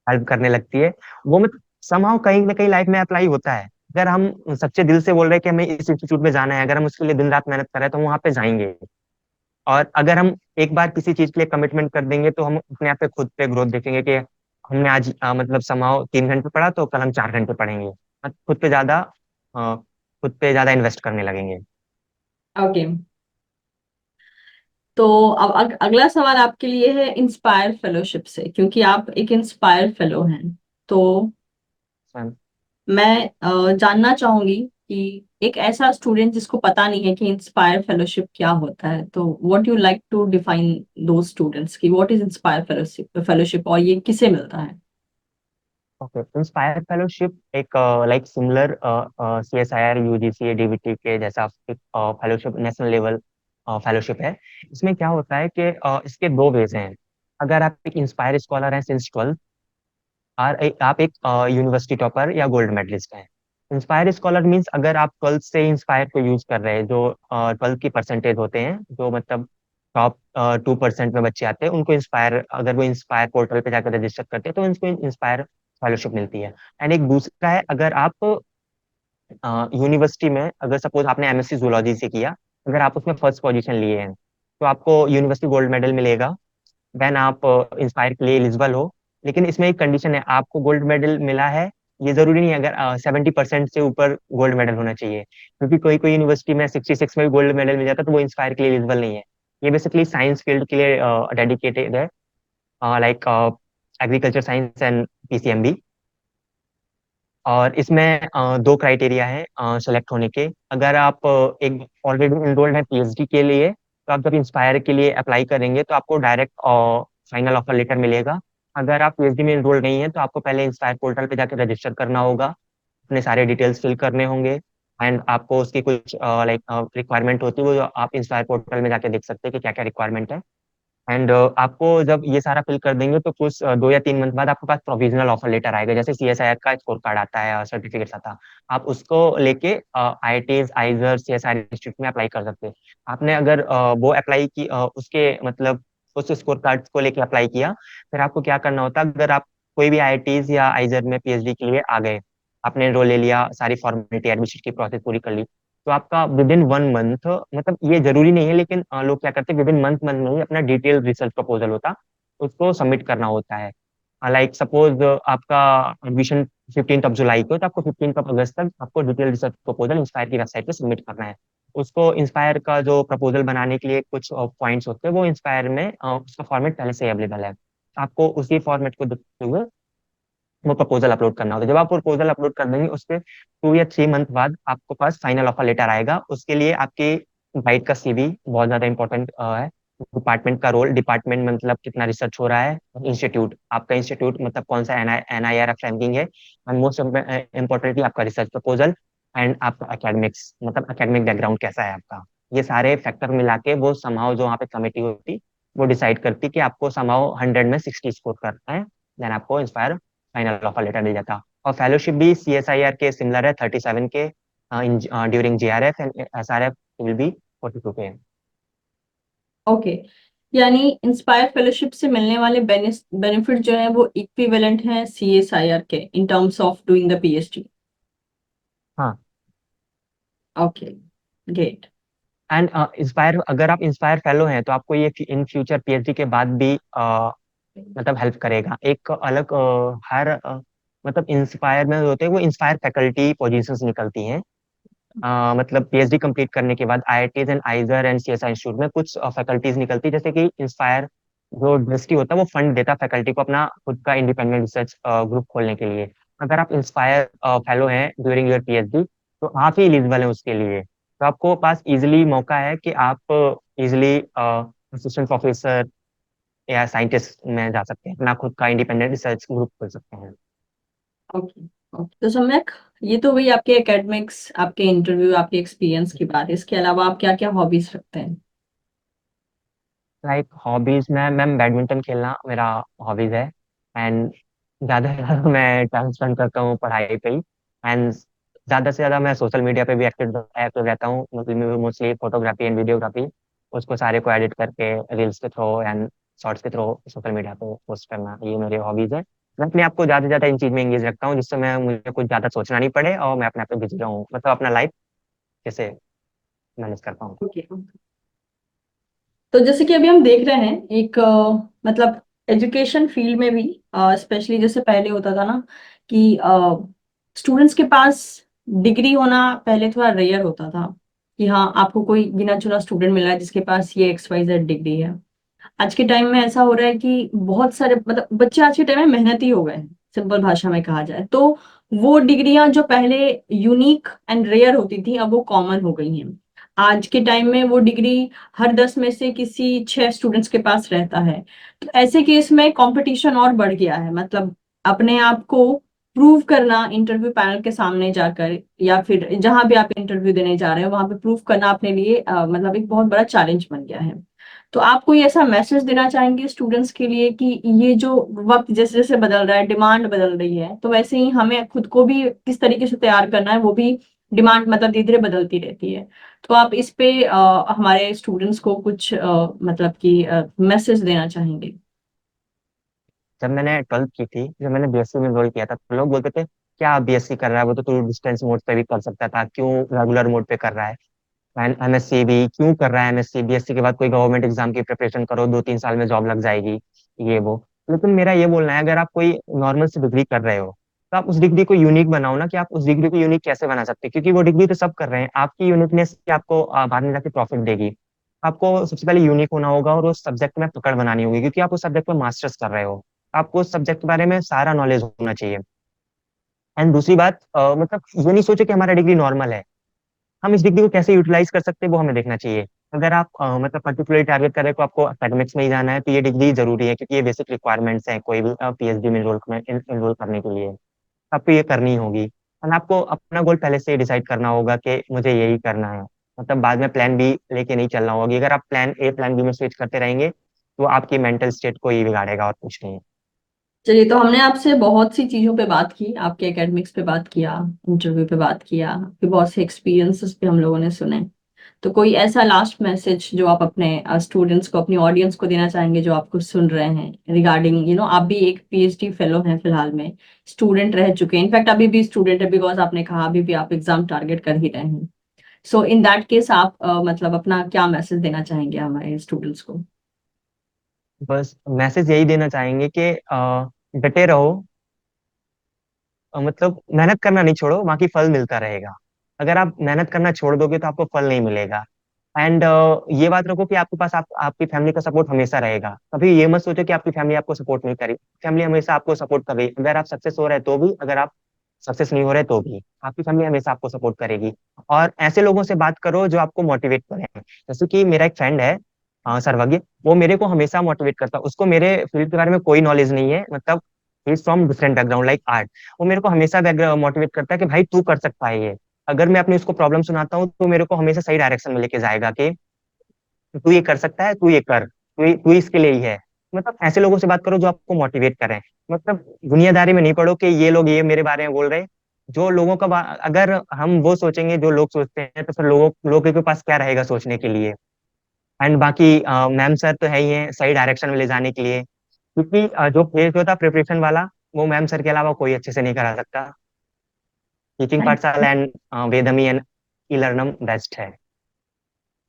हेल्प करने लगती है। वो मतलब समहाउ कहीं ना कहीं लाइफ में अप्लाई होता है। अगर हम सच्चे दिल से बोल रहे हैं कि हमें इस इंस्टीट्यूट में जाना है, अगर हम उसके लिए दिन रात मेहनत कर रहे हैं तो हम वहां पे जाएंगे। और अगर हम एक बार किसी चीज के लिए कमिटमेंट कर देंगे तो हम अपने आप पे खुद पे ग्रोथ देखेंगे कि हमने आज मतलब समहाउ 3 घंटे पढ़ा तो कल हम 4 घंटे पढ़ेंगे। खुद पे ज्यादा इन्वेस्ट करने लगेंगे। ओके, तो अब अगला सवाल आपके लिए है इंस्पायर फेलोशिप से, क्योंकि आप एक इंस्पायर फेलो हैं। तो मैं जानना चाहूंगी कि एक ऐसा स्टूडेंट जिसको पता नहीं है कि इंस्पायर फेलोशिप क्या होता है, तो what you like to define दो स्टूडेंट्स की व्हाट इज इंस्पायर फेलोशिप और ये किसे मिलता है? ओके, इंस्पायर फेलोशिप एक like similar CSIR UGC DBT के जैसा एक फेलोशिप, नेशनल लेवल फेलोशिप है। इसमें क्या होता है कि इसके दो वेज हैं। अगर आप एक इंस्पायर स्कॉलर हैं सिंस 12, और आप एक यूनिवर्सिटी टॉपर या गोल्ड मेडलिस्ट हैं। इंस्पायर स्कॉलर मींस अगर आप 12th से इंस्पायर को यूज कर रहे हैं, जो 12th की परसेंटेज होते हैं, जो मतलब टॉप 2% में बच्चे आते हैं, उनको इंस्पायर, अगर वो इंस्पायर पोर्टल पे जाकर रजिस्टर करते हैं तो उनको इंस्पायर फेलोशिप मिलती है। एंड एक दूसरा है, अगर आप यूनिवर्सिटी में, अगर सपोज आपने एमएससी जूलॉजी से किया, अगर आप उसमें फर्स्ट पोजीशन लिए हैं तो आपको यूनिवर्सिटी गोल्ड मेडल मिलेगा। देन आप इंस्पायर के लिए एलिजिबल हो। लेकिन इसमें एक कंडीशन है, आपको गोल्ड मेडल मिला है, ये जरूरी नहीं है अगर 70% से ऊपर गोल्ड मेडल होना चाहिए, क्योंकि कोई कोई यूनिवर्सिटी में 66 में भी गोल्ड मेडल मिल जाता है तो वो इंस्पायर के लिए एलिजिबल नहीं है। ये बेसिकली साइंस फील्ड के लिए डेडिकेटेड है, like agriculture science and PCMB. और इसमें दो क्राइटेरिया है सेलेक्ट होने के। अगर आप एक ऑलरेडी इनरोल्ड है पीएचडी के लिए, तो आप जब इंस्पायर के लिए अप्लाई करेंगे तो आपको डायरेक्ट फाइनल ऑफर लेटर मिलेगा। अगर आप पीएचडी में इनरोल्ड नहीं है तो आपको पहले इंस्पायर पोर्टल पे जाकर रजिस्टर करना होगा, अपने सारे डिटेल्स फिल करने होंगे। एंड आपको उसकी कुछ लाइक रिक्वायरमेंट होती है, वो आप इंस्पायर पोर्टल में जाके देख सकते हैं कि क्या क्या रिक्वायरमेंट है। एंड आपको जब ये सारा फिल कर देंगे तो कुछ 2 या 3 मंथ बाद आपके पास प्रोविजनल ऑफर लेटर आएगा, जैसे सीएसआईआर का स्कोर कार्ड आता है, सर्टिफिकेट आता है। आप उसको लेके आईआईटीज, आइजर, सीएसआईआर इंस्टीट्यूट में अप्लाई कर सकते हैं। आपने अगर वो अप्लाई की, उसके मतलब उस स्कोर कार्ड को लेके अप्लाई किया, फिर आपको क्या करना होता है, अगर आप कोई भी आईआईटीज या आइजर में पीएचडी के लिए आ गए, आपने रोल ले लिया, सारी फॉर्मेलिटी एडमिशन की प्रोसेस पूरी कर ली, तो आपका विद इन 1 मंथ, मतलब ये जरूरी नहीं है लेकिन लोग क्या करते हैं, विद इन मंथ में ही अपना डिटेल रिसर्च प्रपोजल होता उसको सबमिट करना होता है। लाइक सपोज आपका एडमिशन 15 जुलाई को, तो आपको 15 अगस्त तक आपको डिटेल रिसर्च प्रपोजल इंस्पायर की वेबसाइट पे सबमिट करना है। उसको इंस्पायर का जो प्रपोजल बनाने के लिए कुछ पॉइंट्स होते हैं, वो इंस्पायर में उसका फॉर्मेट पहले से अवेलेबल है। आपको उसी फॉर्मेट को देखते हुए वो प्रपोजल अपलोड करना होता है। जब आप प्रपोजल अपलोड कर देंगे, उसके 2 या 3 मंथ बाद आपको पास फाइनल ऑफर लेटर आएगा। उसके लिए आपकी गाइड का सीवी बहुत ज्यादा इंपॉर्टेंट है। डिपार्टमेंट का रोल, डिपार्टमेंट मतलब कितना रिसर्च हो रहा है, इंस्टीट्यूट, आपका इंस्टीट्यूट मतलब कौन सा एनआईआरएफ रैंकिंग है, एंड मोस्ट इम्पोर्टेंटली आपका रिसर्च प्रपोजल, एंड आपका एकेडमिक्स मतलब एकेडमिक बैकग्राउंड कैसा है आपका। ये सारे फैक्टर मिला के वो समहाउ जो वहाँ पे कमेटी होती, वो डिसाइड करती कि आपको समहाउ 100 में 60 स्कोर करना है, देन आपको इंस्पायर फाइनल ऑफर लेटर दे जाता। और फेलोशिप भी सीएसआईआर के सिमिलर है, 37 के during JRF, and SRF will be 42 के। ओके, यानी इंस्पायर फेलोशिप से मिलने वाले बेनिफिट जो है वो इक्विवेलेंट हैं सीएसआईआर के in terms of doing the PhD. हाँ। Okay, great. एंड इंस्पायर, अगर आप इंस्पायर फेलो हैं तो आपको ये इन फ्यूचर पीएचडी के बाद भी मतलब हेल्प करेगा। एक अलग हर मतलब इंस्पायर में होते हैं वो इंस्पायर फैकल्टी पोजीशंस निकलती हैं। मतलब पीएचडी कंप्लीट करने के बाद IITs and आइजर and CSI institute में कुछ फैकल्टीज निकलती है, जैसे कि इंस्पायर जो यूनिवर्सिटी होता है वो फंड देता है फैकल्टी को अपना खुद का इंडिपेंडेंट रिसर्च ग्रुप खोलने के लिए। अगर आप इंस्पायर फेलो हैं ड्यूरिंग योर पीएचडी, तो आप ही एलिजिबल हैं उसके लिए। तो आपको पास इजिली मौका है कि आप इजिली असिस्टेंट प्रोफेसर या साइंटिस्ट में जा सकते हैं, अपना खुद का इंडिपेंडेंट रिसर्च ग्रुप खोल सकते हैं। ओके। ओके, तो सम्यक, ये तो वही आपके एकेडमिक्स, आपके इंटरव्यू, आपके एक्सपीरियंस की बात है। इसके अलावा आप क्या क्या हॉबीज रखते हैं? लाइक हॉबीज में मैम बैडमिंटन खेलना मेरा हॉबीज है। एंड ज़्यादा से ज़्यादा मैं टाइम स्पेंड करता हूँ पढ़ाई पे ही। एंड ज़्यादा से ज़्यादा मैं सोशल मीडिया पे भी एक्टिव एक्टिव रहता हूँ, मतलब मोस्टली फोटोग्राफी एंड वीडियोग्राफी, उसको सारे को एडिट करके रील्स के थ्रू एंड शॉर्ट्स के थ्रू सोशल मीडिया पे पोस्ट करना, ये मेरे हॉबीज है। मैं अपने आप को ज़्यादा से ज़्यादा इन चीज़ में एंगेज रखता हूँ, जिससे मैं मुझे कुछ ज़्यादा सोचना नहीं पड़े और मैं अपने आप पे बिजी रहूँ, मतलब अपना लाइफ कैसे मैनेज कर पाऊँ। ओके। तो जैसे कि अभी हम देख रहे हैं एक मतलब एजुकेशन फील्ड में भी, स्पेशली जैसे पहले होता था ना कि स्टूडेंट्स के पास डिग्री होना पहले थोड़ा रेयर होता था, कि हाँ आपको कोई गिना चुना स्टूडेंट मिला है जिसके पास ये XYZ डिग्री है। आज के टाइम में ऐसा हो रहा है कि बहुत सारे मतलब बच्चे आज के टाइम में मेहनती हो गए हैं, सिंपल भाषा में कहा जाए तो। वो डिग्रियां जो पहले यूनिक एंड रेयर होती थी, अब वो कॉमन हो गई हैं। आज के टाइम में वो डिग्री हर 10 में से किसी 6 स्टूडेंट्स के पास रहता है। तो ऐसे केस में कंपटीशन और बढ़ गया है, मतलब अपने आप को प्रूव करना इंटरव्यू पैनल के सामने जाकर, या फिर जहां भी आप इंटरव्यू देने जा रहे हैं वहां पे प्रूव करना अपने लिए मतलब एक बहुत बड़ा चैलेंज बन गया है। तो आप कोई ऐसा मैसेज देना चाहेंगे स्टूडेंट्स के लिए कि ये जो वक्त जैसे जैसे बदल रहा है, डिमांड बदल रही है, तो वैसे ही हमें खुद को भी किस तरीके से तैयार करना है, वो भी डिमांड मतलब धीरे धीरे बदलती रहती है। तो आप इस पे हमारे स्टूडेंट्स को कुछ मतलब कि मैसेज देना चाहेंगे? जब मैंने 12th की थी, जब मैंने बीएससी में एनरोल किया था, तो लोग बोलते थे क्या बीएससी कर रहा है, वो तो तू डिस्टेंस मोड पे भी कर सकता था, क्यों रेगुलर मोड पे कर रहा है, एमएससी भी क्यों कर रहा है, एमएससी बीएससी के बाद कोई गवर्नमेंट एग्जाम की प्रिपरेशन करो, 2-3 साल में जॉब लग जाएगी, ये वो। लेकिन मेरा ये बोलना है, अगर आप कोई नॉर्मल सी डिग्री कर रहे हो, तो आप उस डिग्री को यूनिक बनाओ ना, कि आप उस डिग्री को यूनिक कैसे बना सकते हैं, क्योंकि वो डिग्री तो सब कर रहे हैं, आपकी यूनिकनेस आपको बाद में जाके प्रॉफिट देगी। आपको सबसे पहले यूनिक होना होगा और उस सब्जेक्ट में पकड़ बनानी होगी, क्योंकि आप उस सब्जेक्ट में मास्टर्स कर रहे हो, आपको उस सब्जेक्ट के बारे में सारा नॉलेज होना चाहिए। एंड दूसरी बात, मतलब ये नहीं सोचो कि हमारा डिग्री नॉर्मल है, हम इस डिग्री को कैसे यूटिलाइज कर सकते हैं वो हमें देखना चाहिए। अगर आप मतलब पर्टिकुलरली टारगेट कर रहे हो, आपको एकेडमिक्स में ही जाना है, तो ये डिग्री जरूरी है, क्योंकि ये बेसिक रिक्वायरमेंट्स हैं कोई भी पीएचडी में एनरोल करने के लिए। आपको ये करनी होगी, और आपको अपना गोल पहले से ही डिसाइड करना होगा कि मुझे यही करना है। मतलब बाद में प्लान बी लेके नहीं चलना होगी, अगर आप प्लान ए प्लान बी में स्विच करते रहेंगे, तो आपकी मेंटल स्टेट को ही बिगाड़ेगा और कुछ नहीं। चलिए, तो हमने आपसे बहुत सी चीजों पे बात की, आपके एकेडमिक्स पे बात किया, इंटरव्यू पे बात किया, आपके बहुत से एक्सपीरियंसेस पे हम लोगों ने सुने। तो कोई ऐसा लास्ट मैसेज जो आप अपने स्टूडेंट्स को, अपनी ऑडियंस को देना चाहेंगे जो आपको सुन रहे हैं, रिगार्डिंग आप भी एक पीएचडी फेलो हैं फिलहाल में, स्टूडेंट रह चुके हैं, इनफैक्ट अभी भी स्टूडेंट है, बिकॉज आपने कहा अभी भी आप एग्जाम टारगेट कर ही रहे हैं। सो इन दैट केस आप मतलब अपना क्या मैसेज देना चाहेंगे हमारे स्टूडेंट्स को? बस मैसेज यही देना चाहेंगे कि डटे रहो, मतलब मेहनत करना नहीं छोड़ो, बाकी फल मिलता रहेगा। अगर आप मेहनत करना छोड़ दोगे तो आपको फल नहीं मिलेगा। एंड ये बात रखो कि आपके पास आपकी फैमिली का सपोर्ट हमेशा रहेगा। कभी ये मत सोचो कि आपकी फैमिली आपको सपोर्ट नहीं करेगी, फैमिली हमेशा आपको सपोर्ट कर रही है। अगर आप सक्सेस हो रहे तो भी, अगर आप सक्सेस नहीं हो रहे तो भी, आपकी फैमिली हमेशा आपको सपोर्ट करेगी। और ऐसे लोगों से बात करो जो आपको मोटिवेट करें। जैसे कि मेरा एक फ्रेंड है, सर्वज्ञ, वो मेरे को हमेशा मोटिवेट करता है। उसको मेरे फील्ड के बारे में कोई नॉलेज नहीं है, मतलब he is from different background like art. वो मेरे को हमेशा मोटिवेट करता है कि भाई तू कर सकता है ये। अगर मैं अपनी उसको प्रॉब्लम सुनाता हूँ, तो मेरे को हमेशा सही डायरेक्शन में लेके जाएगा कि तू ये कर सकता है, तू ये कर, तू इसके लिए ही है। मतलब ऐसे लोगों से बात करो जो आपको मोटिवेट करें। मतलब दुनियादारी में नहीं पड़ो कि ये लोग ये मेरे बारे में बोल रहे हैं। जो लोगों का अगर हम वो सोचेंगे जो लोग सोचते हैं, तो फिर लोगों के पास क्या रहेगा सोचने के लिए। एंड बाकी मैम सर तो है ही है सही डायरेक्शन में ले जाने के लिए, क्योंकि जो फेज होता है प्रिपरेशन वाला, वो मैम सर के अलावा कोई अच्छे से नहीं करा सकता। टीचिंग पाठशाला एंड वेदमी एंड ई लर्नम बेस्ट है।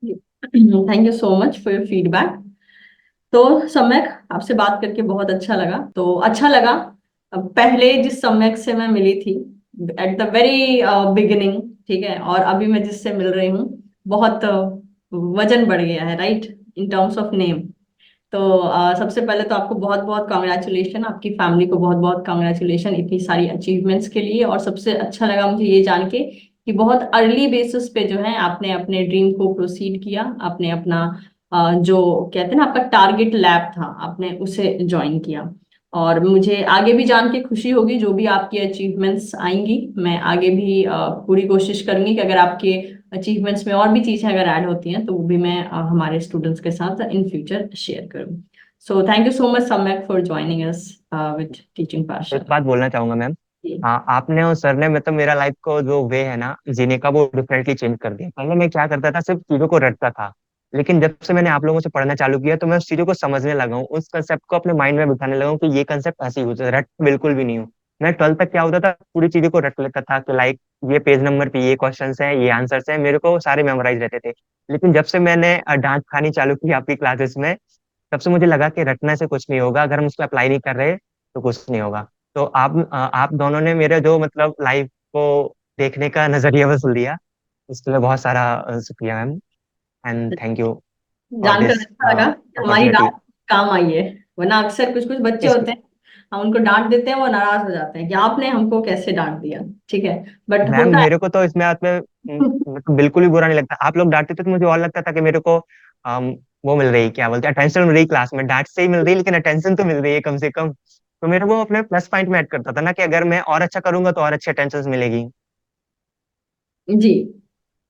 Thank you so much for your feedback. तो सम्यक, आपसे बात करके बहुत अच्छा लगा। तो अच्छा लगा पहले जिस सम्यक से मैं मिली थी एट द वेरी बिगिनिंग, ठीक है, और अभी मैं जिससे मिल रही हूँ, बहुत वजन बढ़ गया है, right, in terms of name. तो सबसे पहले तो आपको बहुत बहुत कांग्रेचुलेशन, आपकी फैमिली को बहुत बहुत कांग्रेचुलेशन इतनी सारी अचीवमेंट्स के लिए। और सबसे अच्छा लगा मुझे ये जान के कि बहुत अर्ली बेसिस पे जो है आपने अपने ड्रीम को प्रोसीड किया, आपने अपना जो कहते हैं ना आपका टारगेट लैब था, आपने उसे ज्वाइन किया। और मुझे आगे भी जान के खुशी होगी जो भी आपकी अचीवमेंट्स आएंगी। मैं आगे भी पूरी कोशिश करूंगी कि अगर आपके अचीवमेंट्स में और भी चीजें अगर ऐड होती हैं तो वो भी मैं हमारे स्टूडेंट्स के साथ इन फ्यूचर शेयर करूँ। So thank you so much Samyak for joining us with teaching एक पाठशाला। बात बोलना चाहूंगा मैम। जी। हाँ, आपने और सर ने मतलब मेरा लाइफ को जो वे है ना जीने का, वो डिफरेंटली चेंज कर दिया। पहले मैं क्या करता था, सिर्फ चीजों को रटता था। लेकिन जब से मैंने आप लोगों से पढ़ना चालू किया, तो मैं उस चीजों को समझने लगा हूँ, उस कंसेप्ट को अपने माइंड में बिठाने लगा हूँ कि ये कंसेप्ट ऐसे ही होता है। रट बिल्कुल भी नहीं हूँ। मैं 12th तक क्या होता था, पूरी चीजों को रट लेता था कि लाइक ये पेज नंबर पे ये क्वेश्चन है, ये आंसर्स है, मेरे को सारे मेमोराइज रहते थे। लेकिन जब से मैंने डांट खानी चालू की आपकी क्लासेस में, तब से मुझे लगा कि रटने से कुछ नहीं होगा, अगर हम उसको अप्लाई नहीं कर रहे तो कुछ नहीं होगा। तो आप दोनों ने मेरे जो मतलब लाइफ को देखने का नजरिया बदल दिया, इसके लिए बहुत सारा शुक्रिया ma'am, and thank you for जानकर दिस अच्छा लगा कि हमारी अपॉर्चुनिटी। डांट काम आई है। वरना अक्सर कुछ कुछ बच्चे इस होते हैं, हम उनको डांट देते हैं, वो नाराज हो जाते हैं कि आपने हमको कैसे डांट दिया। ठीक है, बट मैम होता मेरे को तो इसमें बात में है। मेरे को बिल्कुल भी बुरा नहीं लगता। आप लोग डांटते थे तो मुझे और लगता था कि मेरे को वो मिल रही, क्या बोलते हैं, अटेंशन मिल रही क्लास में। डांट से ही मिल रही, लेकिन अटेंशन तो मिल रही है कम से कम। तो मेरे को अपने प्लस पॉइंट में ऐड करता था ना, कि अगर मैं और अच्छा करूंगा तो और अच्छी अटेंशन मिलेगी। जी।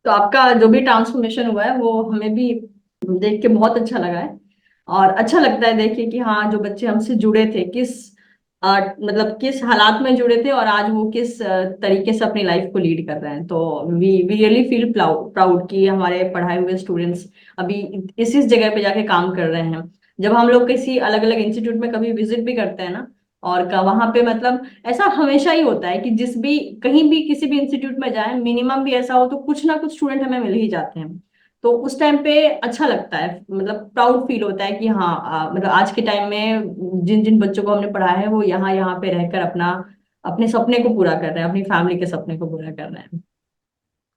तो आपका जो भी ट्रांसफॉर्मेशन हुआ है वो हमें भी देख के बहुत अच्छा लगा है। और अच्छा लगता है देखिए कि हाँ, जो बच्चे हमसे जुड़े थे, किस मतलब किस हालात में जुड़े थे और आज वो किस तरीके से अपनी लाइफ को लीड कर रहे हैं। तो we we really feel proud कि हमारे पढ़ाए हुए स्टूडेंट्स अभी इस जगह पे जाके काम कर रहे हैं। जब हम लोग किसी अलग अलग इंस्टीट्यूट में कभी विजिट भी करते हैं ना, और वहां पे मतलब ऐसा हमेशा ही होता है कि जिस भी कहीं भी किसी भी इंस्टीट्यूट में जाए, मिनिमम भी ऐसा हो तो कुछ ना कुछ स्टूडेंट हमें मिल ही जाते हैं। तो उस टाइम पे अच्छा लगता है, मतलब प्राउड फील होता है कि हाँ, मतलब आज के टाइम में जिन जिन बच्चों को हमने पढ़ाया है वो यहाँ पे रहकर अपना अपने सपने को पूरा कर रहे हैं, अपनी फैमिली के सपने को पूरा कर रहे हैं।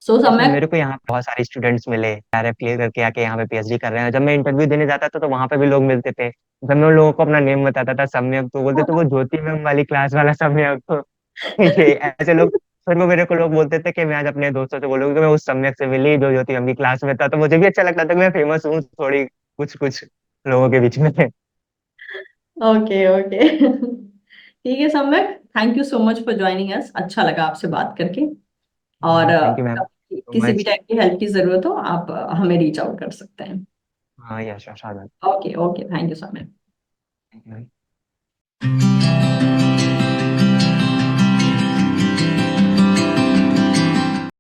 सो इसमें समय। मेरे को यहाँ बहुत सारे स्टूडेंट्स मिले सारे क्लियर करके आके यहाँ पे पीएचडी कर रहे हैं। जब मैं इंटरव्यू देने जाता था तो वहां पे भी लोग मिलते थे। जब मैं उन लोगों को अपना नेम बताता था सम्यक, तो बोलते तो वो ज्योति मैम वाली क्लास वाला सम्यक। तो ये ऐसे लोग, फिर वो मेरे को लोग बोलते थे कि मैं आज अपने दोस्तों से बोलूंगी कि मैं उस सम्यक से मिली जो ज्योति मैम की क्लास में था। तो मुझे भी अच्छा लगता था कि मैं फेमस हूँ थोड़ी, कुछ कुछ लोगों के बीच में। ओके ओके ठीक है सम्यक, thank you so much for joining अस, अच्छा लगा आपसे बात करके। और थैंक यू मैम सो किसी भी मच। टाइप की हेल्प की जरूरत हो आप हमें रीच आउट कर सकते हैं। हाँ यश, आशीर्वाद। ओके ओके, थैंक यू सम्यक। Thank you, ma'am.